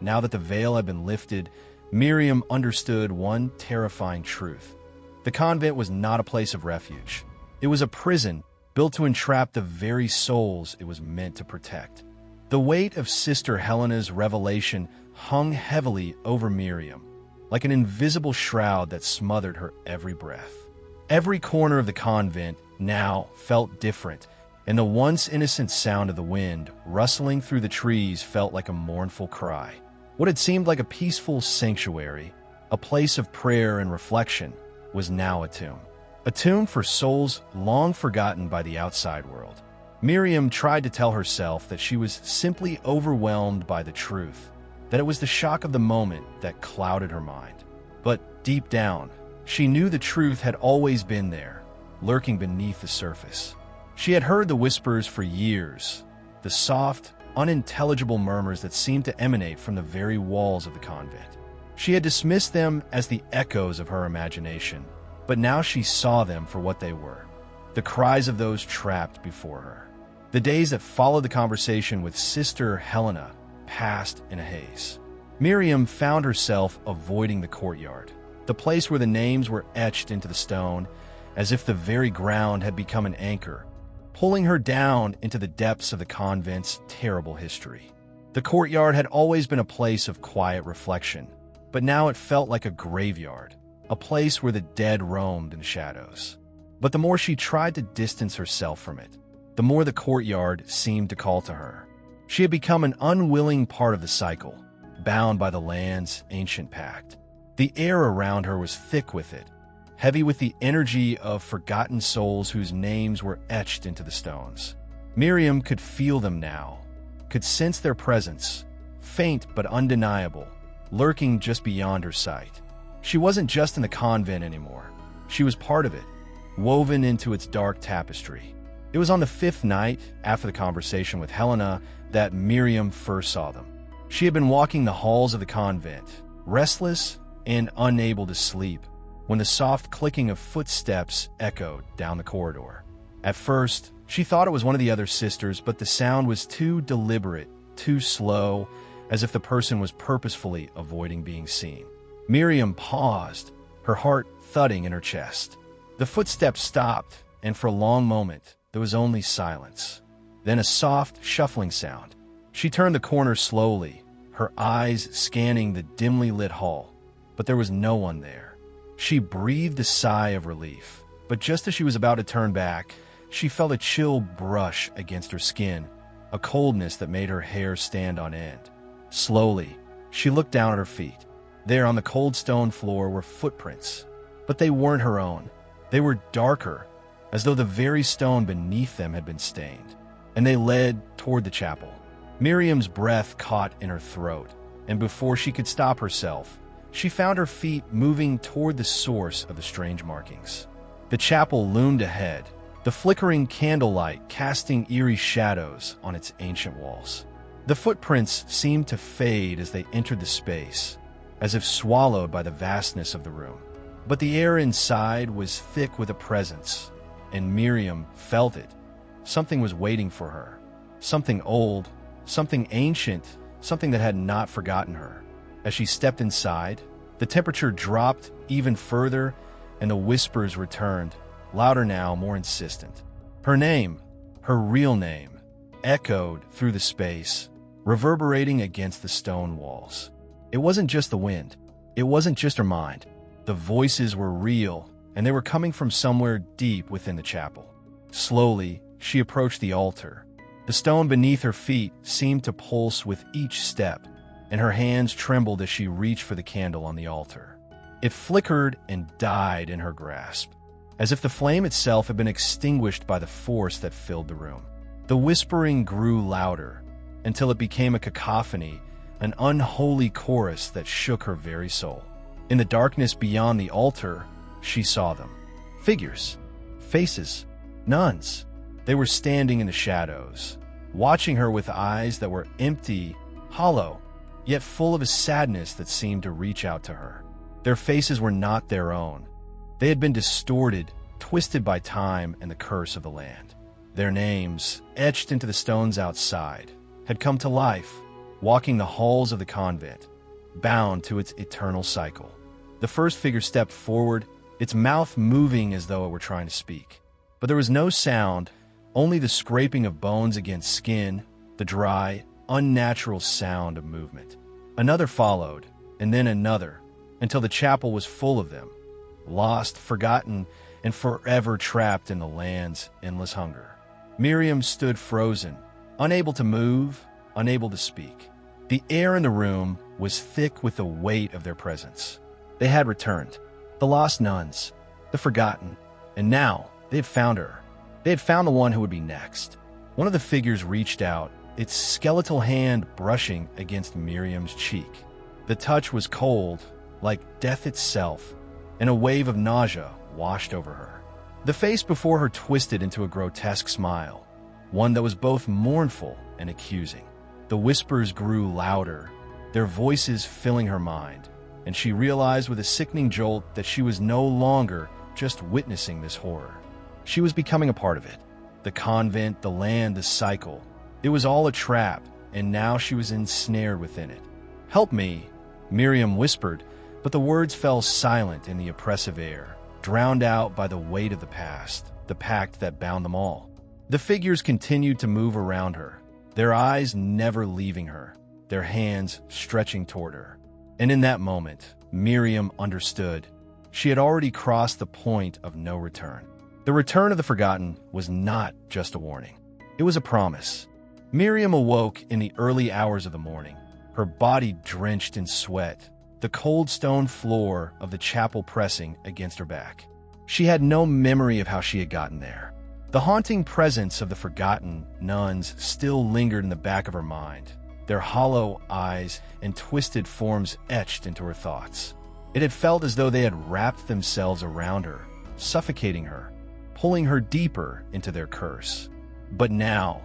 now that the veil had been lifted, Miriam understood one terrifying truth. The convent was not a place of refuge. It was a prison built to entrap the very souls it was meant to protect. The weight of Sister Helena's revelation hung heavily over Miriam, like an invisible shroud that smothered her every breath. Every corner of the convent now felt different, and the once innocent sound of the wind rustling through the trees felt like a mournful cry. What had seemed like a peaceful sanctuary, a place of prayer and reflection, was now a tomb for souls long forgotten by the outside world. Miriam tried to tell herself that she was simply overwhelmed by the truth, that it was the shock of the moment that clouded her mind. But deep down, she knew the truth had always been there, lurking beneath the surface. She had heard the whispers for years, the soft, unintelligible murmurs that seemed to emanate from the very walls of the convent. She had dismissed them as the echoes of her imagination, but now she saw them for what they were, the cries of those trapped before her. The days that followed the conversation with Sister Helena passed in a haze. Miriam found herself avoiding the courtyard, the place where the names were etched into the stone, as if the very ground had become an anchor, pulling her down into the depths of the convent's terrible history. The courtyard had always been a place of quiet reflection, but now it felt like a graveyard, a place where the dead roamed in the shadows. But the more she tried to distance herself from it, the more the courtyard seemed to call to her. She had become an unwilling part of the cycle, bound by the land's ancient pact. The air around her was thick with it, heavy with the energy of forgotten souls whose names were etched into the stones. Miriam could feel them now, could sense their presence, faint but undeniable, lurking just beyond her sight. She wasn't just in the convent anymore. She was part of it, woven into its dark tapestry. It was on the 5th night after the conversation with Helena that Miriam first saw them. She had been walking the halls of the convent, restless and unable to sleep, when the soft clicking of footsteps echoed down the corridor. At first, she thought it was one of the other sisters, but the sound was too deliberate, too slow, as if the person was purposefully avoiding being seen. Miriam paused, her heart thudding in her chest. The footsteps stopped, and for a long moment, there was only silence. Then a soft, shuffling sound. She turned the corner slowly, her eyes scanning the dimly lit hall, but there was no one there. She breathed a sigh of relief, but just as she was about to turn back, she felt a chill brush against her skin, a coldness that made her hair stand on end. Slowly, she looked down at her feet. There on the cold stone floor were footprints, but they weren't her own. They were darker, as though the very stone beneath them had been stained, and they led toward the chapel. Miriam's breath caught in her throat, and before she could stop herself, she found her feet moving toward the source of the strange markings. The chapel loomed ahead, the flickering candlelight casting eerie shadows on its ancient walls. The footprints seemed to fade as they entered the space, as if swallowed by the vastness of the room. But the air inside was thick with a presence, and Miriam felt it. Something was waiting for her. Something old, something ancient, something that had not forgotten her. As she stepped inside, the temperature dropped even further, and the whispers returned, louder now, more insistent. Her name, her real name, echoed through the space, reverberating against the stone walls. It wasn't just the wind. It wasn't just her mind. The voices were real, and they were coming from somewhere deep within the chapel. Slowly, she approached the altar. The stone beneath her feet seemed to pulse with each step, and her hands trembled as she reached for the candle on the altar. It flickered and died in her grasp, as if the flame itself had been extinguished by the force that filled the room. The whispering grew louder, until it became a cacophony, an unholy chorus that shook her very soul. In the darkness beyond the altar, she saw them. Figures, faces, nuns. They were standing in the shadows, watching her with eyes that were empty, hollow, yet full of a sadness that seemed to reach out to her. Their faces were not their own. They had been distorted, twisted by time and the curse of the land. Their names, etched into the stones outside, had come to life, walking the halls of the convent, bound to its eternal cycle. The first figure stepped forward, its mouth moving as though it were trying to speak. But there was no sound, only the scraping of bones against skin, the dry, unnatural sound of movement. Another followed, and then another, until the chapel was full of them, lost, forgotten, and forever trapped in the land's endless hunger. Miriam stood frozen, unable to move, unable to speak. The air in the room was thick with the weight of their presence. They had returned, the lost nuns, the forgotten, and now they had found her. They had found the one who would be next. One of the figures reached out, its skeletal hand brushing against Miriam's cheek. The touch was cold, like death itself, and a wave of nausea washed over her. The face before her twisted into a grotesque smile, one that was both mournful and accusing. The whispers grew louder, their voices filling her mind, and she realized with a sickening jolt that she was no longer just witnessing this horror. She was becoming a part of it. The convent, the land, the cycle. It was all a trap, and now she was ensnared within it. "Help me," Miriam whispered, but the words fell silent in the oppressive air, drowned out by the weight of the past, the pact that bound them all. The figures continued to move around her, their eyes never leaving her, their hands stretching toward her. And in that moment, Miriam understood. She had already crossed the point of no return. The return of the forgotten was not just a warning. It was a promise. Miriam awoke in the early hours of the morning, her body drenched in sweat, the cold stone floor of the chapel pressing against her back. She had no memory of how she had gotten there. The haunting presence of the forgotten nuns still lingered in the back of her mind, their hollow eyes and twisted forms etched into her thoughts. It had felt as though they had wrapped themselves around her, suffocating her, pulling her deeper into their curse. But now,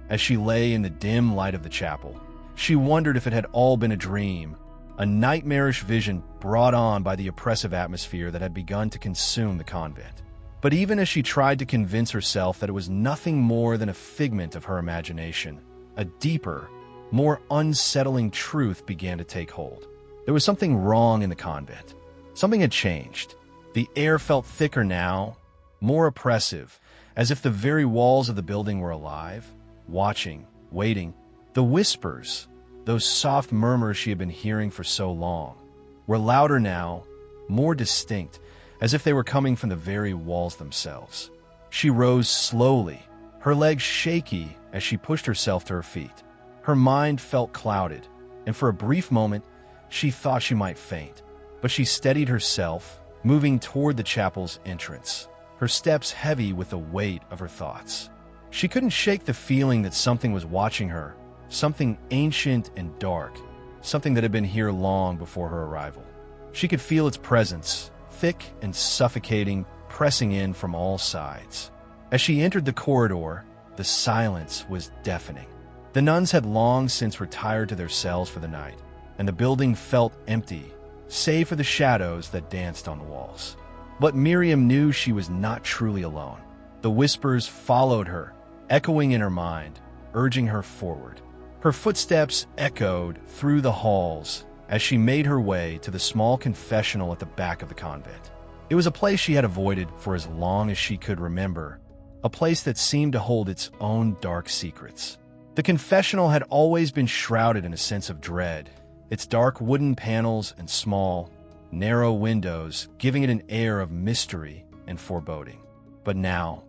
as she lay in the dim light of the chapel, she wondered if it had all been a dream, a nightmarish vision brought on by the oppressive atmosphere that had begun to consume the convent. But even as she tried to convince herself that it was nothing more than a figment of her imagination, a deeper, more unsettling truth began to take hold. There was something wrong in the convent. Something had changed. The air felt thicker now, more oppressive, as if the very walls of the building were alive, watching, waiting. The whispers, those soft murmurs she had been hearing for so long, were louder now, more distinct, as if they were coming from the very walls themselves. She rose slowly, her legs shaky as she pushed herself to her feet. Her mind felt clouded, and for a brief moment, she thought she might faint. But she steadied herself, moving toward the chapel's entrance, her steps heavy with the weight of her thoughts. She couldn't shake the feeling that something was watching her, something ancient and dark, something that had been here long before her arrival. She could feel its presence, thick and suffocating, pressing in from all sides. As she entered the corridor, the silence was deafening. The nuns had long since retired to their cells for the night, and the building felt empty, save for the shadows that danced on the walls. But Miriam knew she was not truly alone. The whispers followed her, echoing in her mind, urging her forward. Her footsteps echoed through the halls as she made her way to the small confessional at the back of the convent. It was a place she had avoided for as long as she could remember, a place that seemed to hold its own dark secrets. The confessional had always been shrouded in a sense of dread, its dark wooden panels and small, narrow windows giving it an air of mystery and foreboding. But now,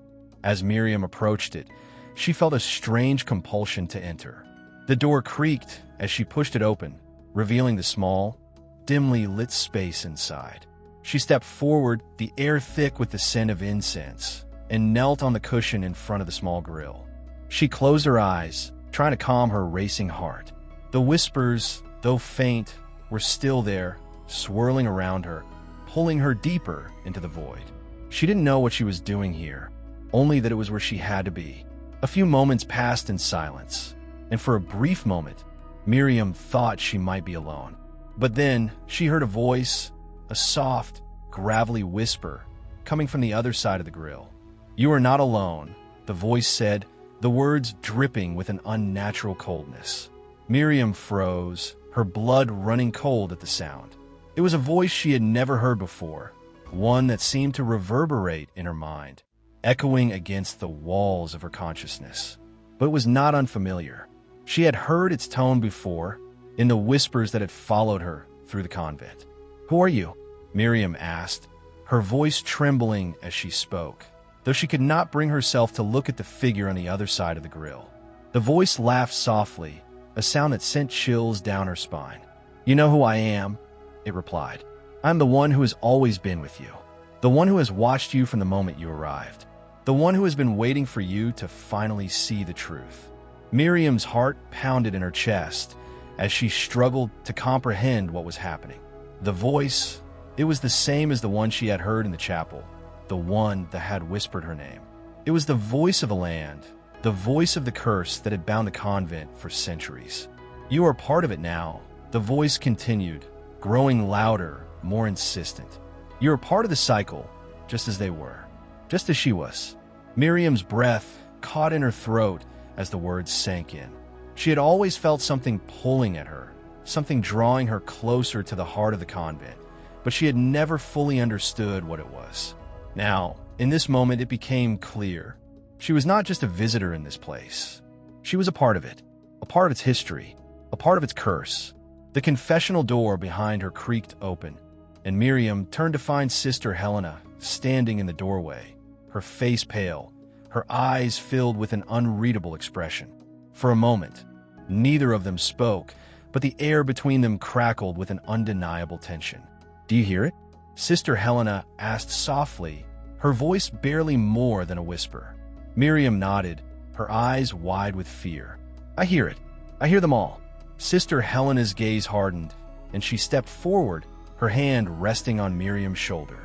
as Miriam approached it, she felt a strange compulsion to enter. The door creaked as she pushed it open, revealing the small, dimly lit space inside. She stepped forward, the air thick with the scent of incense, and knelt on the cushion in front of the small grill. She closed her eyes, trying to calm her racing heart. The whispers, though faint, were still there, swirling around her, pulling her deeper into the void. She didn't know what she was doing here, only that it was where she had to be. A few moments passed in silence, and for a brief moment, Miriam thought she might be alone. But then she heard a voice, a soft, gravelly whisper, coming from the other side of the grill. "You are not alone," the voice said, the words dripping with an unnatural coldness. Miriam froze, her blood running cold at the sound. It was a voice she had never heard before, one that seemed to reverberate in her mind, echoing against the walls of her consciousness. But it was not unfamiliar. She had heard its tone before, in the whispers that had followed her through the convent. "Who are you?" Miriam asked, her voice trembling as she spoke, though she could not bring herself to look at the figure on the other side of the grill. The voice laughed softly, a sound that sent chills down her spine. "You know who I am," it replied. "I'm the one who has always been with you, the one who has watched you from the moment you arrived, the one who has been waiting for you to finally see the truth." Miriam's heart pounded in her chest as she struggled to comprehend what was happening. The voice, it was the same as the one she had heard in the chapel, the one that had whispered her name. It was the voice of a land, the voice of the curse that had bound the convent for centuries. "You are part of it now," the voice continued, growing louder, more insistent. "You are part of the cycle, just as they were, just as she was." Miriam's breath caught in her throat as the words sank in. She had always felt something pulling at her, something drawing her closer to the heart of the convent, but she had never fully understood what it was. Now, in this moment, it became clear. She was not just a visitor in this place. She was a part of it, a part of its history, a part of its curse. The confessional door behind her creaked open, and Miriam turned to find Sister Helena standing in the doorway, her face pale, her eyes filled with an unreadable expression. For a moment, neither of them spoke, but the air between them crackled with an undeniable tension. "Do you hear it?" Sister Helena asked softly, her voice barely more than a whisper. Miriam nodded, her eyes wide with fear. "I hear it. I hear them all." Sister Helena's gaze hardened, and she stepped forward, her hand resting on Miriam's shoulder.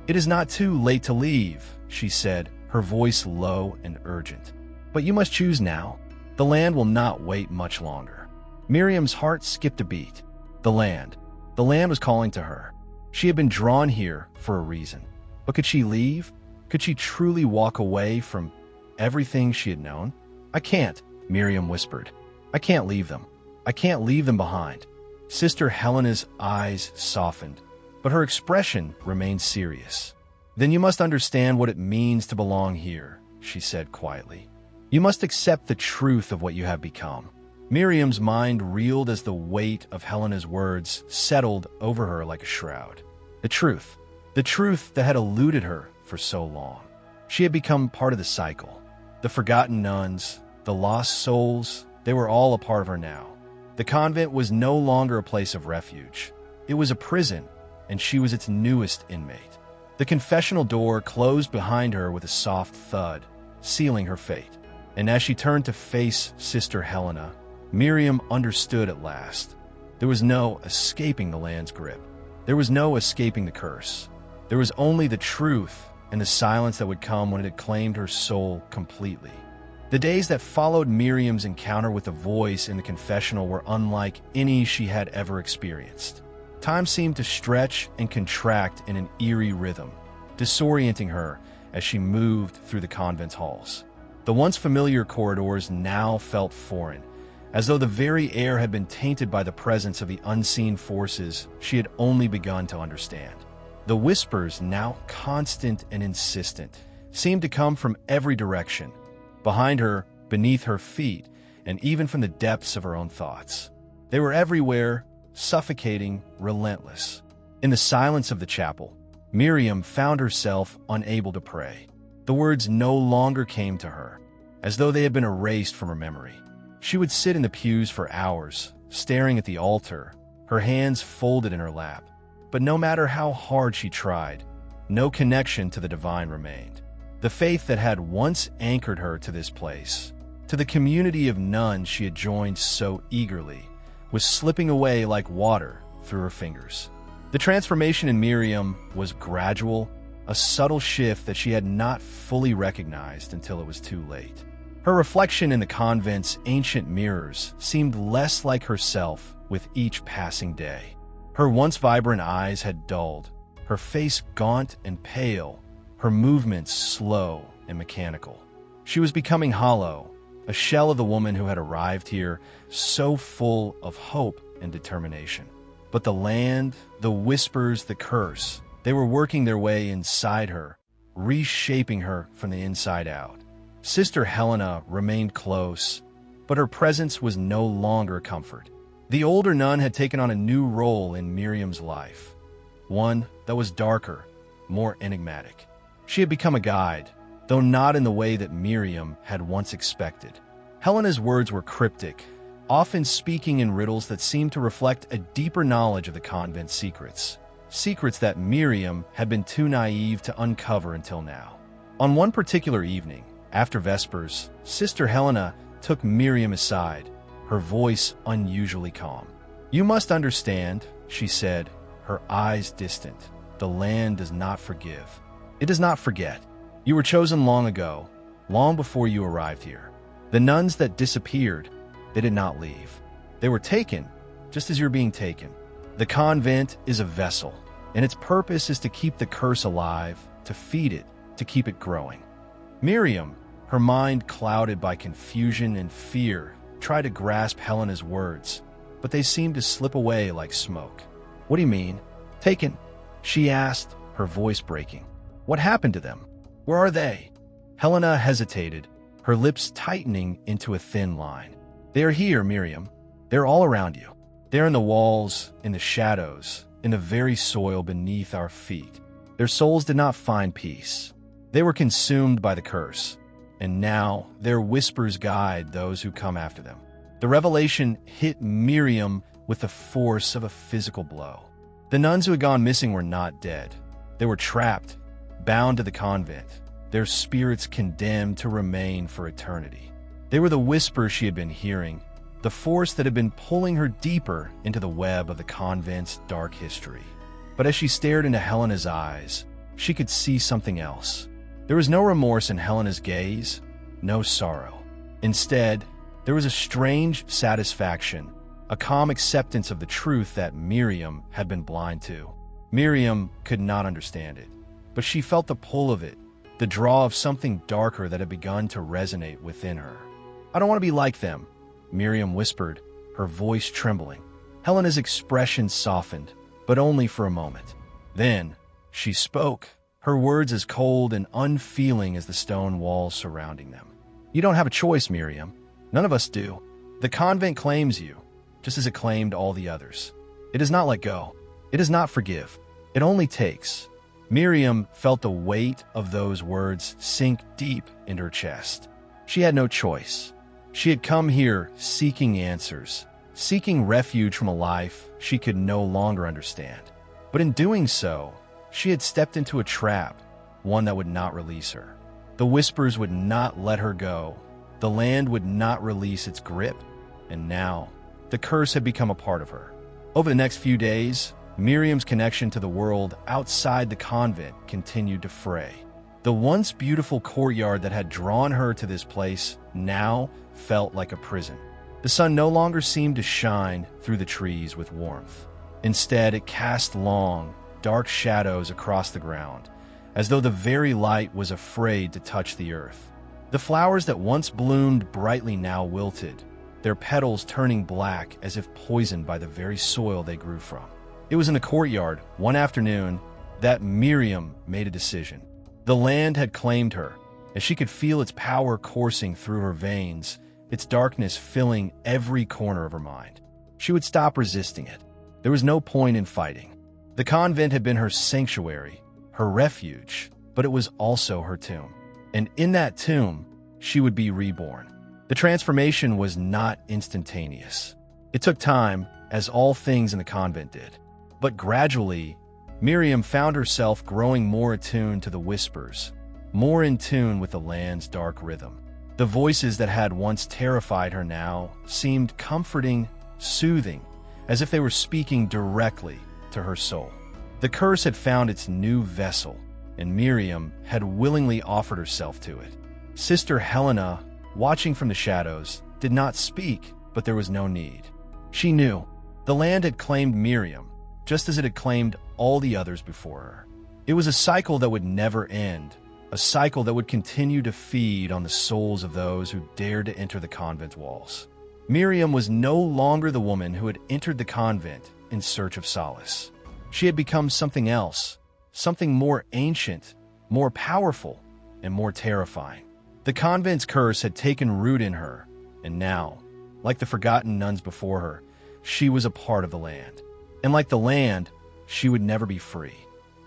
"It is not too late to leave," she said, her voice low and urgent. "But you must choose now. The land will not wait much longer." Miriam's heart skipped a beat. The land was calling to her. She had been drawn here for a reason. But could she leave? Could she truly walk away from everything she had known? "I can't," Miriam whispered. "I can't leave them. I can't leave them behind." Sister Helena's eyes softened, but her expression remained serious. "Then you must understand what it means to belong here," she said quietly. You must accept the truth of what you have become. Miriam's mind reeled as the weight of Helena's words settled over her like a shroud. The truth that had eluded her for so long. She had become part of the cycle. The forgotten nuns, the lost souls, they were all a part of her now. The convent was no longer a place of refuge. It was a prison, and she was its newest inmate. The confessional door closed behind her with a soft thud, sealing her fate. And as she turned to face Sister Helena, Miriam understood at last. There was no escaping the land's grip. There was no escaping the curse. There was only the truth and the silence that would come when it had claimed her soul completely. The days that followed Miriam's encounter with the voice in the confessional were unlike any she had ever experienced. Time seemed to stretch and contract in an eerie rhythm, disorienting her as she moved through the convent's halls. The once familiar corridors now felt foreign, as though the very air had been tainted by the presence of the unseen forces she had only begun to understand. The whispers, now constant and insistent, seemed to come from every direction, behind her, beneath her feet, and even from the depths of her own thoughts. They were everywhere, suffocating, relentless. In the silence of the chapel, Miriam found herself unable to pray. The words no longer came to her, as though they had been erased from her memory. She would sit in the pews for hours, staring at the altar, her hands folded in her lap. But no matter how hard she tried, no connection to the divine remained. The faith that had once anchored her to this place, to the community of nuns she had joined so eagerly, was slipping away like water through her fingers. The transformation in Miriam was gradual, a subtle shift that she had not fully recognized until it was too late. Her reflection in the convent's ancient mirrors seemed less like herself with each passing day. Her once vibrant eyes had dulled, her face gaunt and pale, her movements slow and mechanical. She was becoming hollow, a shell of the woman who had arrived here, so full of hope and determination. But the land, the whispers, the curse, they were working their way inside her, reshaping her from the inside out. Sister Helena remained close, but her presence was no longer a comfort. The older nun had taken on a new role in Miriam's life, one that was darker, more enigmatic. She had become a guide, though not in the way that Miriam had once expected. Helena's words were cryptic, often speaking in riddles that seemed to reflect a deeper knowledge of the convent's secrets, secrets that Miriam had been too naive to uncover until now. On one particular evening, after Vespers, Sister Helena took Miriam aside, her voice unusually calm. "You must understand," she said, her eyes distant. "The land does not forgive. It does not forget. You were chosen long ago, long before you arrived here. The nuns that disappeared, they did not leave. They were taken, just as you're being taken. The convent is a vessel, and its purpose is to keep the curse alive, to feed it, to keep it growing." Miriam, her mind clouded by confusion and fear, tried to grasp Helena's words, but they seemed to slip away like smoke. "What do you mean? Taken?" she asked, her voice breaking. "What happened to them? Where are they?" Helena hesitated, her lips tightening into a thin line. "They are here, Miriam. They're all around you. They're in the walls, in the shadows, in the very soil beneath our feet. Their souls did not find peace. They were consumed by the curse, and now their whispers guide those who come after them." The revelation hit Miriam with the force of a physical blow. The nuns who had gone missing were not dead. They were trapped, bound to the convent, their spirits condemned to remain for eternity. They were the whispers she had been hearing, the force that had been pulling her deeper into the web of the convent's dark history. But as she stared into Helena's eyes, she could see something else. There was no remorse in Helena's gaze, no sorrow. Instead, there was a strange satisfaction, a calm acceptance of the truth that Miriam had been blind to. Miriam could not understand it, but she felt the pull of it, the draw of something darker that had begun to resonate within her. "I don't want to be like them," Miriam whispered, her voice trembling. Helena's expression softened, but only for a moment. Then she spoke, her words as cold and unfeeling as the stone walls surrounding them. "You don't have a choice, Miriam. None of us do. The convent claims you, just as it claimed all the others. It does not let go. It does not forgive. It only takes." Miriam felt the weight of those words sink deep into her chest. She had no choice. She had come here seeking answers, seeking refuge from a life she could no longer understand. But in doing so, she had stepped into a trap, one that would not release her. The whispers would not let her go. The land would not release its grip. And now, the curse had become a part of her. Over the next few days, Miriam's connection to the world outside the convent continued to fray. The once beautiful courtyard that had drawn her to this place now felt like a prison. The sun no longer seemed to shine through the trees with warmth. Instead, it cast long, dark shadows across the ground, as though the very light was afraid to touch the earth. The flowers that once bloomed brightly now wilted, their petals turning black as if poisoned by the very soil they grew from. It was in the courtyard, one afternoon, that Miriam made a decision. The land had claimed her, as she could feel its power coursing through her veins, its darkness filling every corner of her mind. She would stop resisting it. There was no point in fighting. The convent had been her sanctuary, her refuge, but it was also her tomb. And in that tomb, she would be reborn. The transformation was not instantaneous. It took time, as all things in the convent did. But gradually, Miriam found herself growing more attuned to the whispers, more in tune with the land's dark rhythm. The voices that had once terrified her now seemed comforting, soothing, as if they were speaking directly to her soul. The curse had found its new vessel, and Miriam had willingly offered herself to it. Sister Helena, watching from the shadows, did not speak, but there was no need. She knew. The land had claimed Miriam, just as it had claimed all the others before her. It was a cycle that would never end, a cycle that would continue to feed on the souls of those who dared to enter the convent walls. Miriam was no longer the woman who had entered the convent in search of solace. She had become something else, something more ancient, more powerful, and more terrifying. The convent's curse had taken root in her, and now, like the forgotten nuns before her, she was a part of the land. And like the land, she would never be free.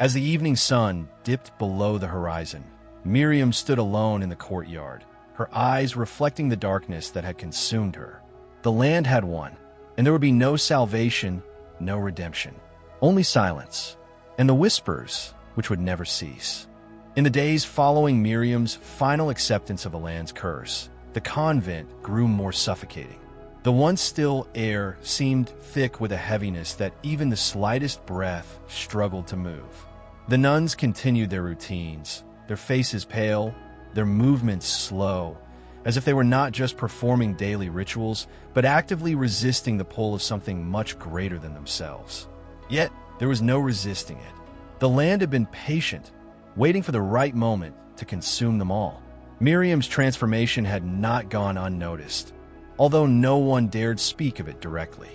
As the evening sun dipped below the horizon, Miriam stood alone in the courtyard, her eyes reflecting the darkness that had consumed her. The land had won, and there would be no salvation, no redemption, only silence, and the whispers which would never cease. In the days following Miriam's final acceptance of the land's curse, the convent grew more suffocating. The once still air seemed thick with a heaviness that even the slightest breath struggled to move. The nuns continued their routines, their faces pale, their movements slow, as if they were not just performing daily rituals, but actively resisting the pull of something much greater than themselves. Yet, there was no resisting it. The land had been patient, waiting for the right moment to consume them all. Miriam's transformation had not gone unnoticed, although no one dared speak of it directly.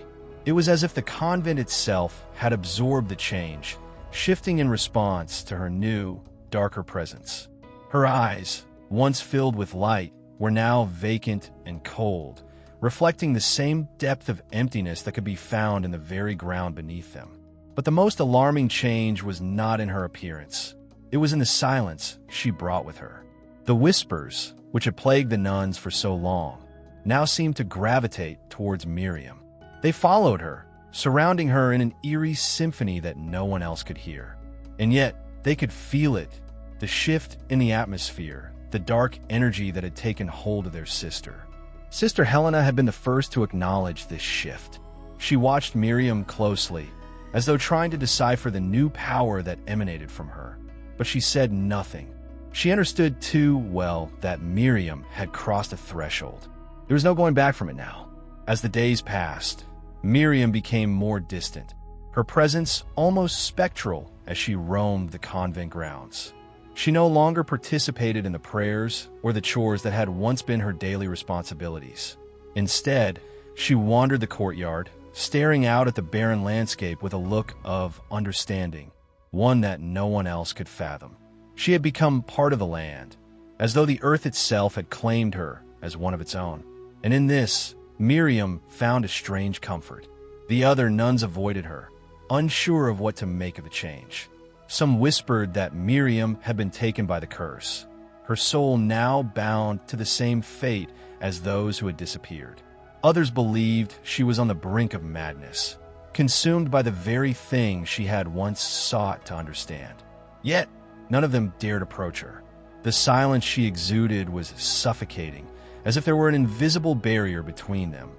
It was as if the convent itself had absorbed the change, shifting in response to her new, darker presence. Her eyes, once filled with light, were now vacant and cold, reflecting the same depth of emptiness that could be found in the very ground beneath them. But the most alarming change was not in her appearance. It was in the silence she brought with her. The whispers, which had plagued the nuns for so long, now seemed to gravitate towards Miriam. They followed her, surrounding her in an eerie symphony that no one else could hear. And yet, they could feel it, the shift in the atmosphere, the dark energy that had taken hold of their sister. Sister Helena had been the first to acknowledge this shift. She watched Miriam closely, as though trying to decipher the new power that emanated from her. But she said nothing. She understood too well that Miriam had crossed a threshold. There was no going back from it now. As the days passed, Miriam became more distant, her presence almost spectral as she roamed the convent grounds. She no longer participated in the prayers or the chores that had once been her daily responsibilities. Instead, she wandered the courtyard, staring out at the barren landscape with a look of understanding, one that no one else could fathom. She had become part of the land, as though the earth itself had claimed her as one of its own. And in this, Miriam found a strange comfort. The other nuns avoided her, unsure of what to make of the change. Some whispered that Miriam had been taken by the curse, her soul now bound to the same fate as those who had disappeared. Others believed she was on the brink of madness, consumed by the very thing she had once sought to understand. Yet, none of them dared approach her. The silence she exuded was suffocating, as if there were an invisible barrier between them,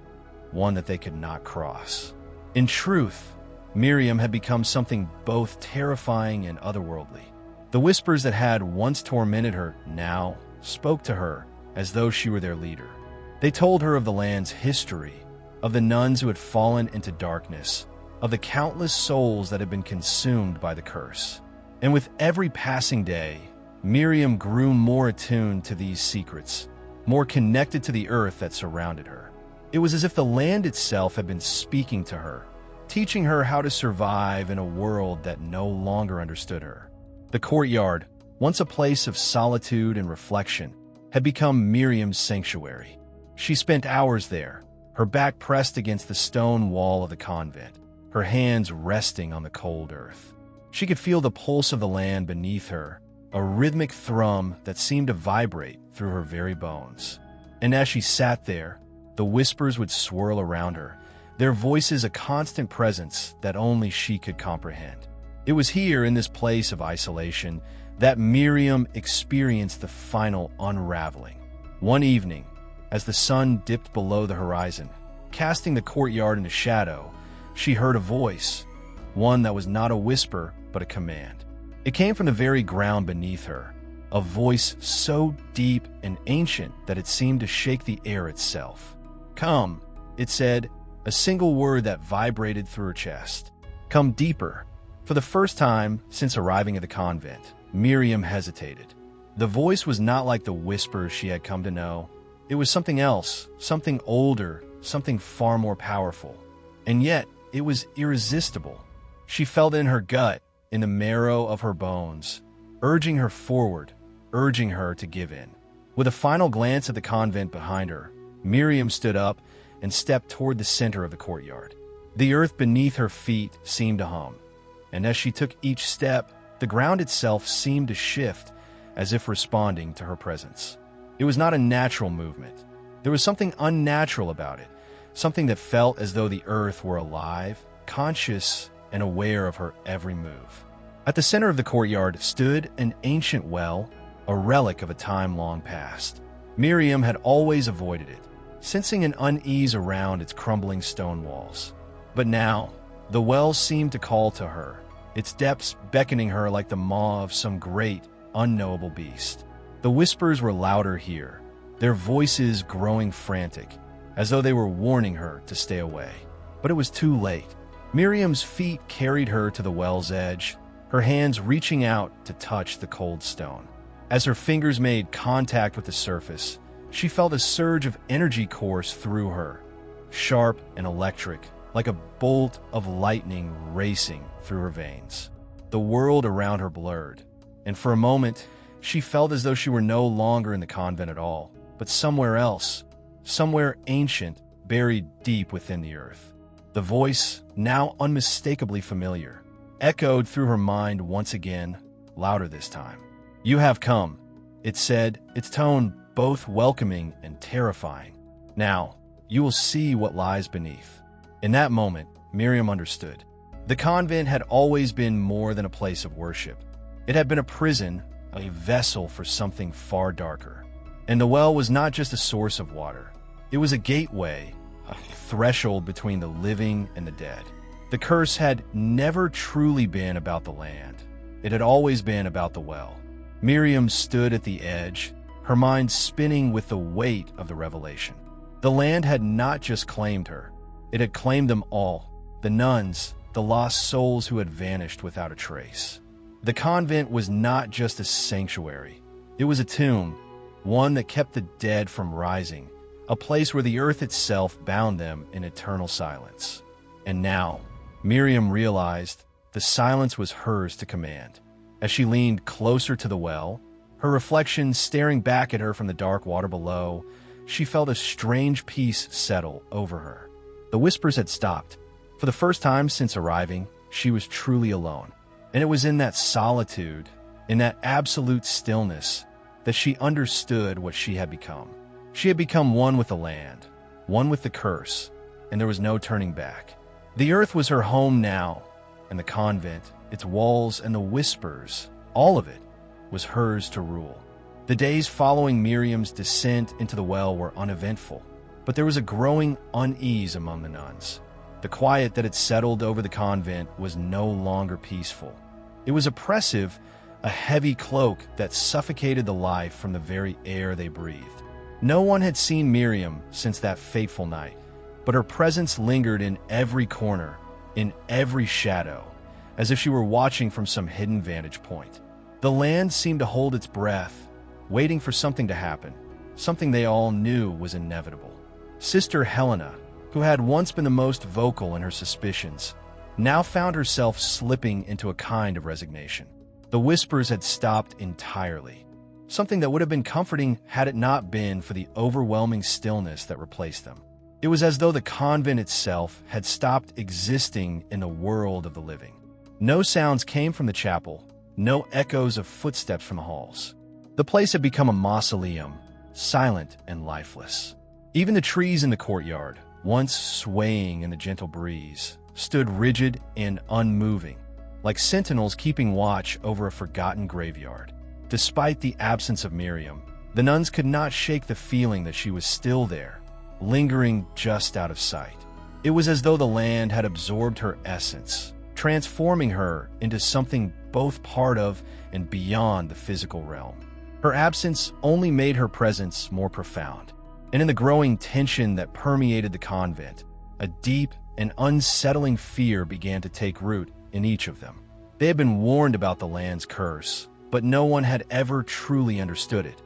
one that they could not cross. In truth, Miriam had become something both terrifying and otherworldly. The whispers that had once tormented her now spoke to her as though she were their leader. They told her of the land's history, of the nuns who had fallen into darkness, of the countless souls that had been consumed by the curse. And with every passing day, Miriam grew more attuned to these secrets, more connected to the earth that surrounded her. It was as if the land itself had been speaking to her, teaching her how to survive in a world that no longer understood her. The courtyard, once a place of solitude and reflection, had become Miriam's sanctuary. She spent hours there, her back pressed against the stone wall of the convent, her hands resting on the cold earth. She could feel the pulse of the land beneath her, a rhythmic thrum that seemed to vibrate through her very bones. And as she sat there, the whispers would swirl around her, their voices a constant presence that only she could comprehend. It was here, in this place of isolation, that Miriam experienced the final unraveling. One evening, as the sun dipped below the horizon, casting the courtyard into shadow, she heard a voice, one that was not a whisper but a command. It came from the very ground beneath her, a voice so deep and ancient that it seemed to shake the air itself. "Come," it said, a single word that vibrated through her chest. "Come deeper." For the first time since arriving at the convent, Miriam hesitated. The voice was not like the whispers she had come to know. It was something else, something older, something far more powerful. And yet, it was irresistible. She felt it in her gut, in the marrow of her bones, urging her forward, urging her to give in. With a final glance at the convent behind her, Miriam stood up and stepped toward the center of the courtyard. The earth beneath her feet seemed to hum, and as she took each step, the ground itself seemed to shift, as if responding to her presence. It was not a natural movement. There was something unnatural about it, something that felt as though the earth were alive, conscious, and aware of her every move. At the center of the courtyard stood an ancient well, a relic of a time long past. Miriam had always avoided it, sensing an unease around its crumbling stone walls. But now, the well seemed to call to her, its depths beckoning her like the maw of some great, unknowable beast. The whispers were louder here, their voices growing frantic, as though they were warning her to stay away. But it was too late. Miriam's feet carried her to the well's edge, her hands reaching out to touch the cold stone. As her fingers made contact with the surface, she felt a surge of energy course through her, sharp and electric, like a bolt of lightning racing through her veins. The world around her blurred, and for a moment, she felt as though she were no longer in the convent at all, but somewhere else, somewhere ancient, buried deep within the earth. The voice, now unmistakably familiar, echoed through her mind once again, louder this time. "You have come," it said, its tone both welcoming and terrifying. "Now, you will see what lies beneath." In that moment, Miriam understood. The convent had always been more than a place of worship. It had been a prison, a vessel for something far darker. And the well was not just a source of water. It was a gateway, a threshold between the living and the dead. The curse had never truly been about the land. It had always been about the well. Miriam stood at the edge, her mind spinning with the weight of the revelation. The land had not just claimed her. It had claimed them all, the nuns, the lost souls who had vanished without a trace. The convent was not just a sanctuary. It was a tomb, one that kept the dead from rising, a place where the earth itself bound them in eternal silence. And now, Miriam realized the silence was hers to command. As she leaned closer to the well, her reflection staring back at her from the dark water below, she felt a strange peace settle over her. The whispers had stopped. For the first time since arriving, she was truly alone. And it was in that solitude, in that absolute stillness, that she understood what she had become. She had become one with the land, one with the curse, and there was no turning back. The earth was her home now, and the convent, its walls and the whispers, all of it, was hers to rule. The days following Miriam's descent into the well were uneventful, but there was a growing unease among the nuns. The quiet that had settled over the convent was no longer peaceful. It was oppressive, a heavy cloak that suffocated the life from the very air they breathed. No one had seen Miriam since that fateful night, but her presence lingered in every corner, in every shadow, as if she were watching from some hidden vantage point. The land seemed to hold its breath, waiting for something to happen, something they all knew was inevitable. Sister Helena, who had once been the most vocal in her suspicions, now found herself slipping into a kind of resignation. The whispers had stopped entirely, something that would have been comforting had it not been for the overwhelming stillness that replaced them. It was as though the convent itself had stopped existing in the world of the living. No sounds came from the chapel, no echoes of footsteps from the halls. The place had become a mausoleum, silent and lifeless. Even the trees in the courtyard, once swaying in the gentle breeze, stood rigid and unmoving, like sentinels keeping watch over a forgotten graveyard. Despite the absence of Miriam, the nuns could not shake the feeling that she was still there, lingering just out of sight. It was as though the land had absorbed her essence, transforming her into something both part of and beyond the physical realm. Her absence only made her presence more profound, and in the growing tension that permeated the convent, a deep and unsettling fear began to take root in each of them. They had been warned about the land's curse, but no one had ever truly understood it,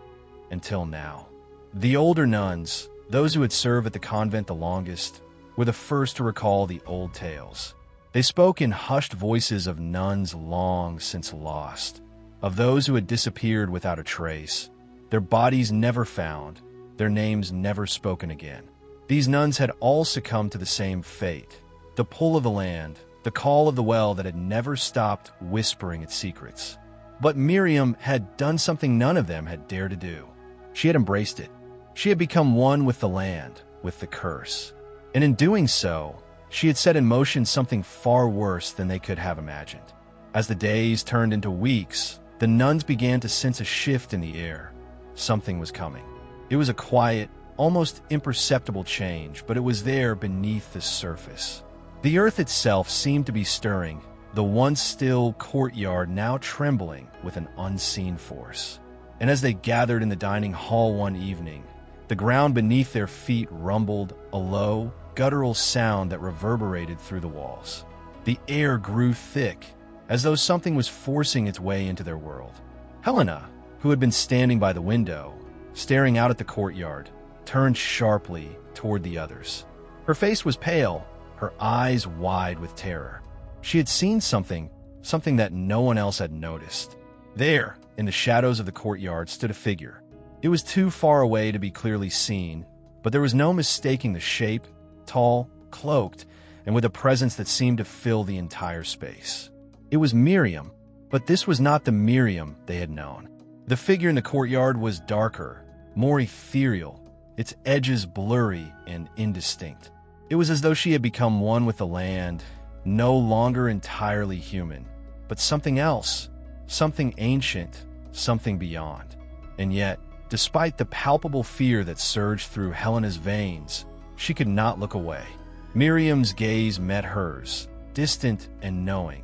until now. The older nuns, those who had served at the convent the longest, were the first to recall the old tales. They spoke in hushed voices of nuns long since lost, of those who had disappeared without a trace, their bodies never found, their names never spoken again. These nuns had all succumbed to the same fate, the pull of the land, the call of the well that had never stopped whispering its secrets. But Miriam had done something none of them had dared to do. She had embraced it. She had become one with the land, with the curse. And in doing so, she had set in motion something far worse than they could have imagined. As the days turned into weeks, the nuns began to sense a shift in the air. Something was coming. It was a quiet, almost imperceptible change, but it was there beneath the surface. The earth itself seemed to be stirring, the once still courtyard now trembling with an unseen force. And as they gathered in the dining hall one evening, the ground beneath their feet rumbled, a low, guttural sound that reverberated through the walls. The air grew thick, as though something was forcing its way into their world. Helena, who had been standing by the window, staring out at the courtyard, turned sharply toward the others. Her face was pale, her eyes wide with terror. She had seen something that no one else had noticed. There, in the shadows of the courtyard, stood a figure. It was too far away to be clearly seen, but there was no mistaking the shape, tall, cloaked, and with a presence that seemed to fill the entire space. It was Miriam, but this was not the Miriam they had known. The figure in the courtyard was darker, more ethereal, its edges blurry and indistinct. It was as though she had become one with the land, no longer entirely human, but something else, something ancient, something beyond. And yet, despite the palpable fear that surged through Helena's veins, she could not look away. Miriam's gaze met hers, distant and knowing,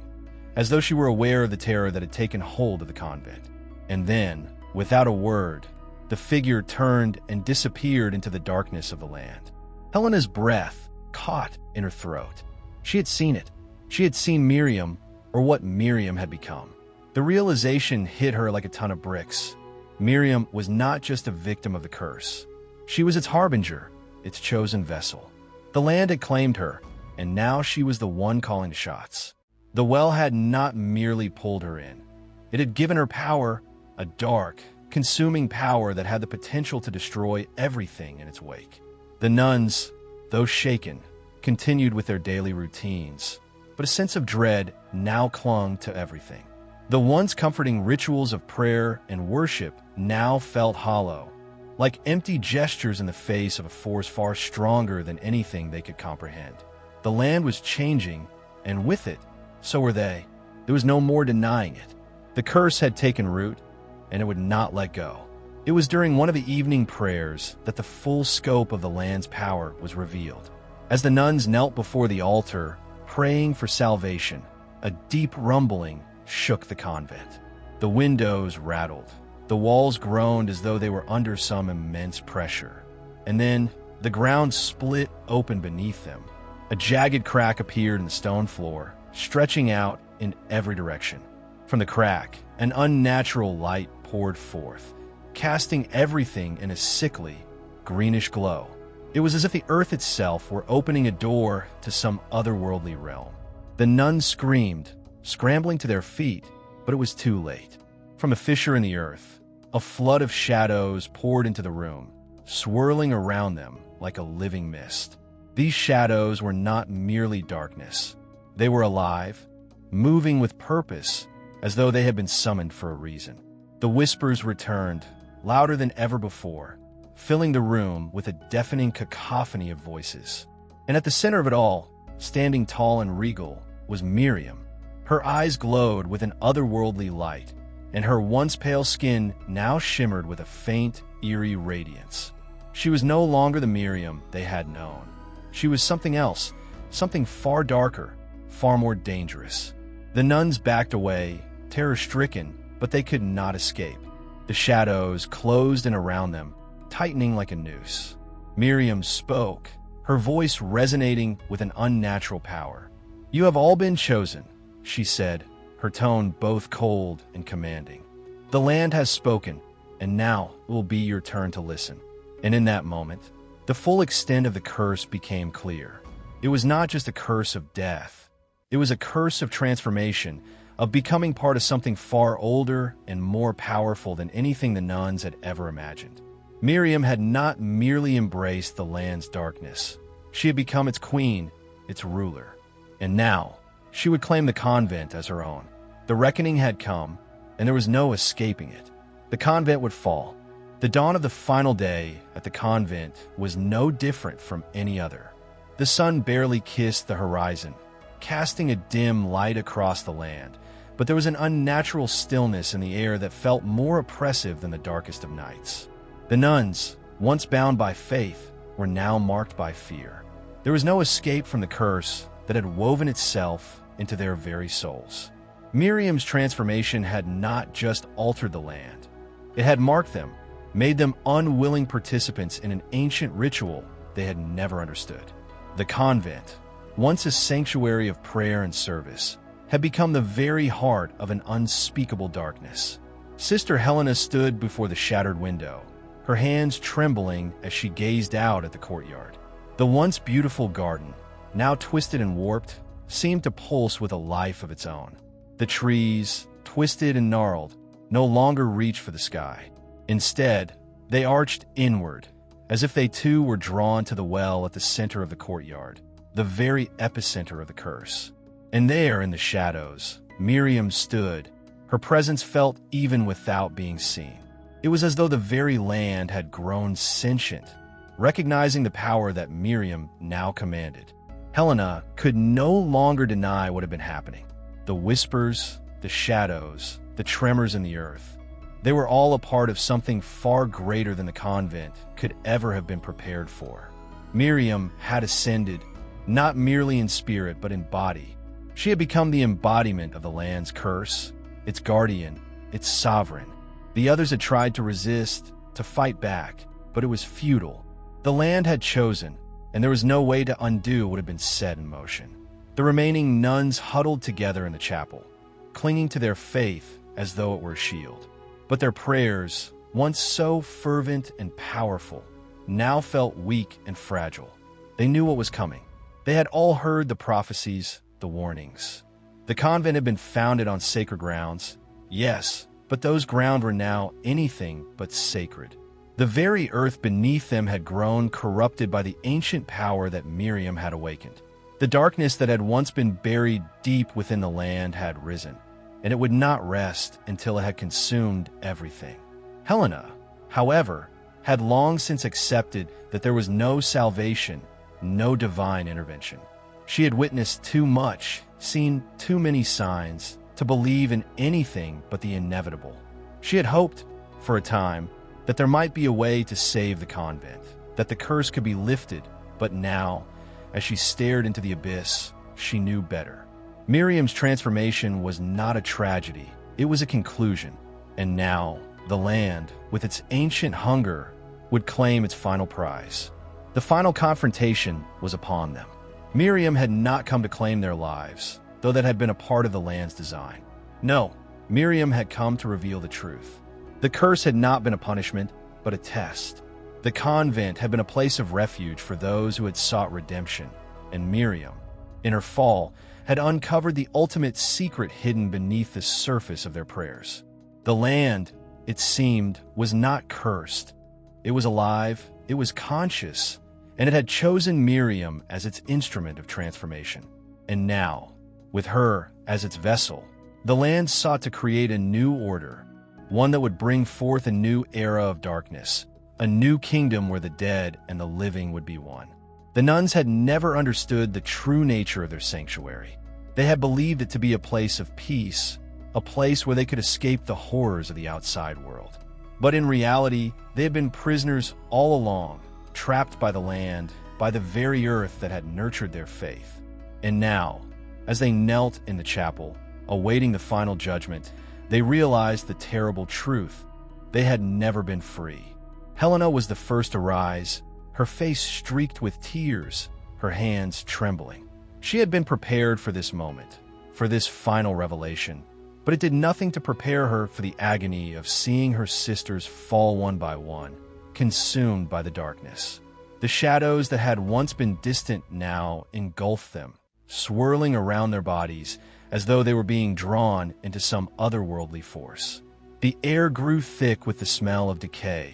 as though she were aware of the terror that had taken hold of the convent. And then, without a word, the figure turned and disappeared into the darkness of the land. Helena's breath caught in her throat. She had seen it. She had seen Miriam, or what Miriam had become. The realization hit her like a ton of bricks. Miriam was not just a victim of the curse. She was its harbinger, its chosen vessel. The land had claimed her, and now she was the one calling the shots. The well had not merely pulled her in. It had given her power, a dark, consuming power that had the potential to destroy everything in its wake. The nuns, though shaken, continued with their daily routines, but a sense of dread now clung to everything. The once comforting rituals of prayer and worship now felt hollow, like empty gestures in the face of a force far stronger than anything they could comprehend. The land was changing, and with it, so were they. There was no more denying it. The curse had taken root, and it would not let go. It was during one of the evening prayers that the full scope of the land's power was revealed. As the nuns knelt before the altar, praying for salvation, a deep rumbling shook the convent. The windows rattled. The walls groaned as though they were under some immense pressure. And then the ground split open beneath them. A jagged crack appeared in the stone floor, stretching out in every direction. From the crack, an unnatural light poured forth, casting everything in a sickly, greenish glow. It was as if the earth itself were opening a door to some otherworldly realm. The nuns screamed, scrambling to their feet, but it was too late. From a fissure in the earth, a flood of shadows poured into the room, swirling around them like a living mist. These shadows were not merely darkness. They were alive, moving with purpose, as though they had been summoned for a reason. The whispers returned, louder than ever before, filling the room with a deafening cacophony of voices. And at the center of it all, standing tall and regal, was Miriam. Her eyes glowed with an otherworldly light, and her once pale skin now shimmered with a faint, eerie radiance. She was no longer the Miriam they had known. She was something else, something far darker, far more dangerous. The nuns backed away, terror-stricken, but they could not escape. The shadows closed in around them, tightening like a noose. Miriam spoke, her voice resonating with an unnatural power. "You have all been chosen," she said, her tone both cold and commanding. "The land has spoken, and now it will be your turn to listen." And in that moment, the full extent of the curse became clear. It was not just a curse of death. It was a curse of transformation, of becoming part of something far older and more powerful than anything the nuns had ever imagined. Miriam had not merely embraced the land's darkness. She had become its queen, its ruler. And now, she would claim the convent as her own. The reckoning had come, and there was no escaping it. The convent would fall. The dawn of the final day at the convent was no different from any other. The sun barely kissed the horizon, casting a dim light across the land, but there was an unnatural stillness in the air that felt more oppressive than the darkest of nights. The nuns, once bound by faith, were now marked by fear. There was no escape from the curse that had woven itself into their very souls. Miriam's transformation had not just altered the land. It had marked them, made them unwilling participants in an ancient ritual they had never understood. The convent, once a sanctuary of prayer and service, had become the very heart of an unspeakable darkness. Sister Helena stood before the shattered window, her hands trembling as she gazed out at the courtyard. The once beautiful garden, now twisted and warped, seemed to pulse with a life of its own. The trees, twisted and gnarled, no longer reached for the sky. Instead, they arched inward, as if they too were drawn to the well at the center of the courtyard, the very epicenter of the curse. And there, in the shadows, Miriam stood, her presence felt even without being seen. It was as though the very land had grown sentient, recognizing the power that Miriam now commanded. Helena could no longer deny what had been happening. The whispers, the shadows, the tremors in the earth. They were all a part of something far greater than the convent could ever have been prepared for. Miriam had ascended, not merely in spirit but in body. She had become the embodiment of the land's curse, its guardian, its sovereign. The others had tried to resist, to fight back, but it was futile. The land had chosen, and there was no way to undo what had been set in motion. The remaining nuns huddled together in the chapel, clinging to their faith as though it were a shield. But their prayers, once so fervent and powerful, now felt weak and fragile. They knew what was coming. They had all heard the prophecies, the warnings. The convent had been founded on sacred grounds, Yes, but those ground were now anything but sacred. The very earth beneath them had grown corrupted by the ancient power that Miriam had awakened. The darkness that had once been buried deep within the land had risen, and it would not rest until it had consumed everything. Helena, however, had long since accepted that there was no salvation, no divine intervention. She had witnessed too much, seen too many signs, to believe in anything but the inevitable. She had hoped, for a time, that there might be a way to save the convent, that the curse could be lifted, but now, as she stared into the abyss, she knew better. Miriam's transformation was not a tragedy, it was a conclusion, and now, the land, with its ancient hunger, would claim its final prize. The final confrontation was upon them. Miriam had not come to claim their lives, though that had been a part of the land's design. No, Miriam had come to reveal the truth. The curse had not been a punishment, but a test. The convent had been a place of refuge for those who had sought redemption, and Miriam, in her fall, had uncovered the ultimate secret hidden beneath the surface of their prayers. The land, it seemed, was not cursed. It was alive, it was conscious, and it had chosen Miriam as its instrument of transformation. And now, with her as its vessel, the land sought to create a new order, one that would bring forth a new era of darkness, a new kingdom where the dead and the living would be one. The nuns had never understood the true nature of their sanctuary. They had believed it to be a place of peace, a place where they could escape the horrors of the outside world. But in reality, they had been prisoners all along, trapped by the land, by the very earth that had nurtured their faith. And now, as they knelt in the chapel, awaiting the final judgment, they realized the terrible truth. They had never been free. Helena was the first to rise, her face streaked with tears, her hands trembling. She had been prepared for this moment, for this final revelation, but it did nothing to prepare her for the agony of seeing her sisters fall one by one, consumed by the darkness. The shadows that had once been distant now engulfed them, swirling around their bodies as though they were being drawn into some otherworldly force. The air grew thick with the smell of decay,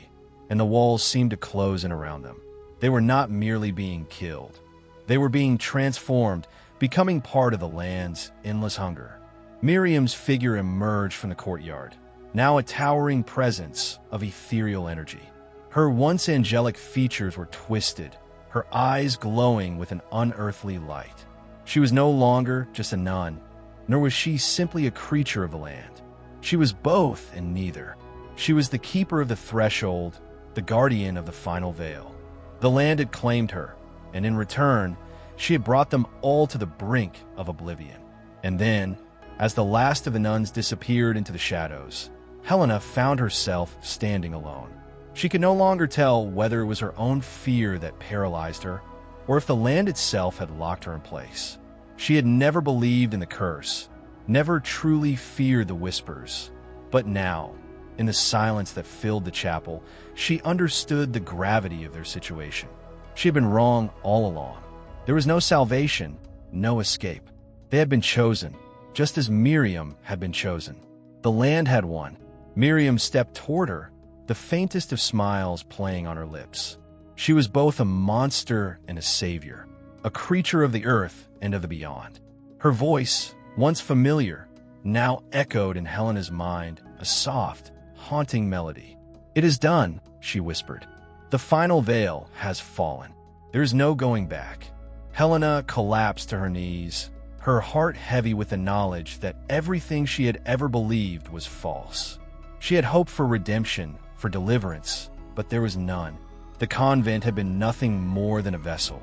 and the walls seemed to close in around them. They were not merely being killed. They were being transformed, becoming part of the land's endless hunger. Miriam's figure emerged from the courtyard, now a towering presence of ethereal energy. Her once angelic features were twisted, her eyes glowing with an unearthly light. She was no longer just a nun, nor was she simply a creature of the land. She was both and neither. She was the keeper of the threshold, the guardian of the final veil. The land had claimed her, and in return, she had brought them all to the brink of oblivion. And then, as the last of the nuns disappeared into the shadows, Helena found herself standing alone. She could no longer tell whether it was her own fear that paralyzed her, or if the land itself had locked her in place. She had never believed in the curse, never truly feared the whispers. But now, in the silence that filled the chapel, she understood the gravity of their situation. She had been wrong all along. There was no salvation, no escape. They had been chosen, just as Miriam had been chosen. The land had won. Miriam stepped toward her, the faintest of smiles playing on her lips. She was both a monster and a savior, a creature of the earth and of the beyond. Her voice, once familiar, now echoed in Helena's mind, a soft, haunting melody. "It is done," she whispered. "The final veil has fallen. There is no going back." Helena collapsed to her knees, her heart heavy with the knowledge that everything she had ever believed was false. She had hoped for redemption, for deliverance, but there was none. The convent had been nothing more than a vessel,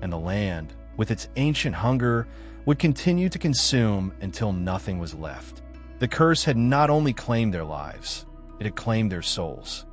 and the land, with its ancient hunger, would continue to consume until nothing was left. The curse had not only claimed their lives, it had claimed their souls.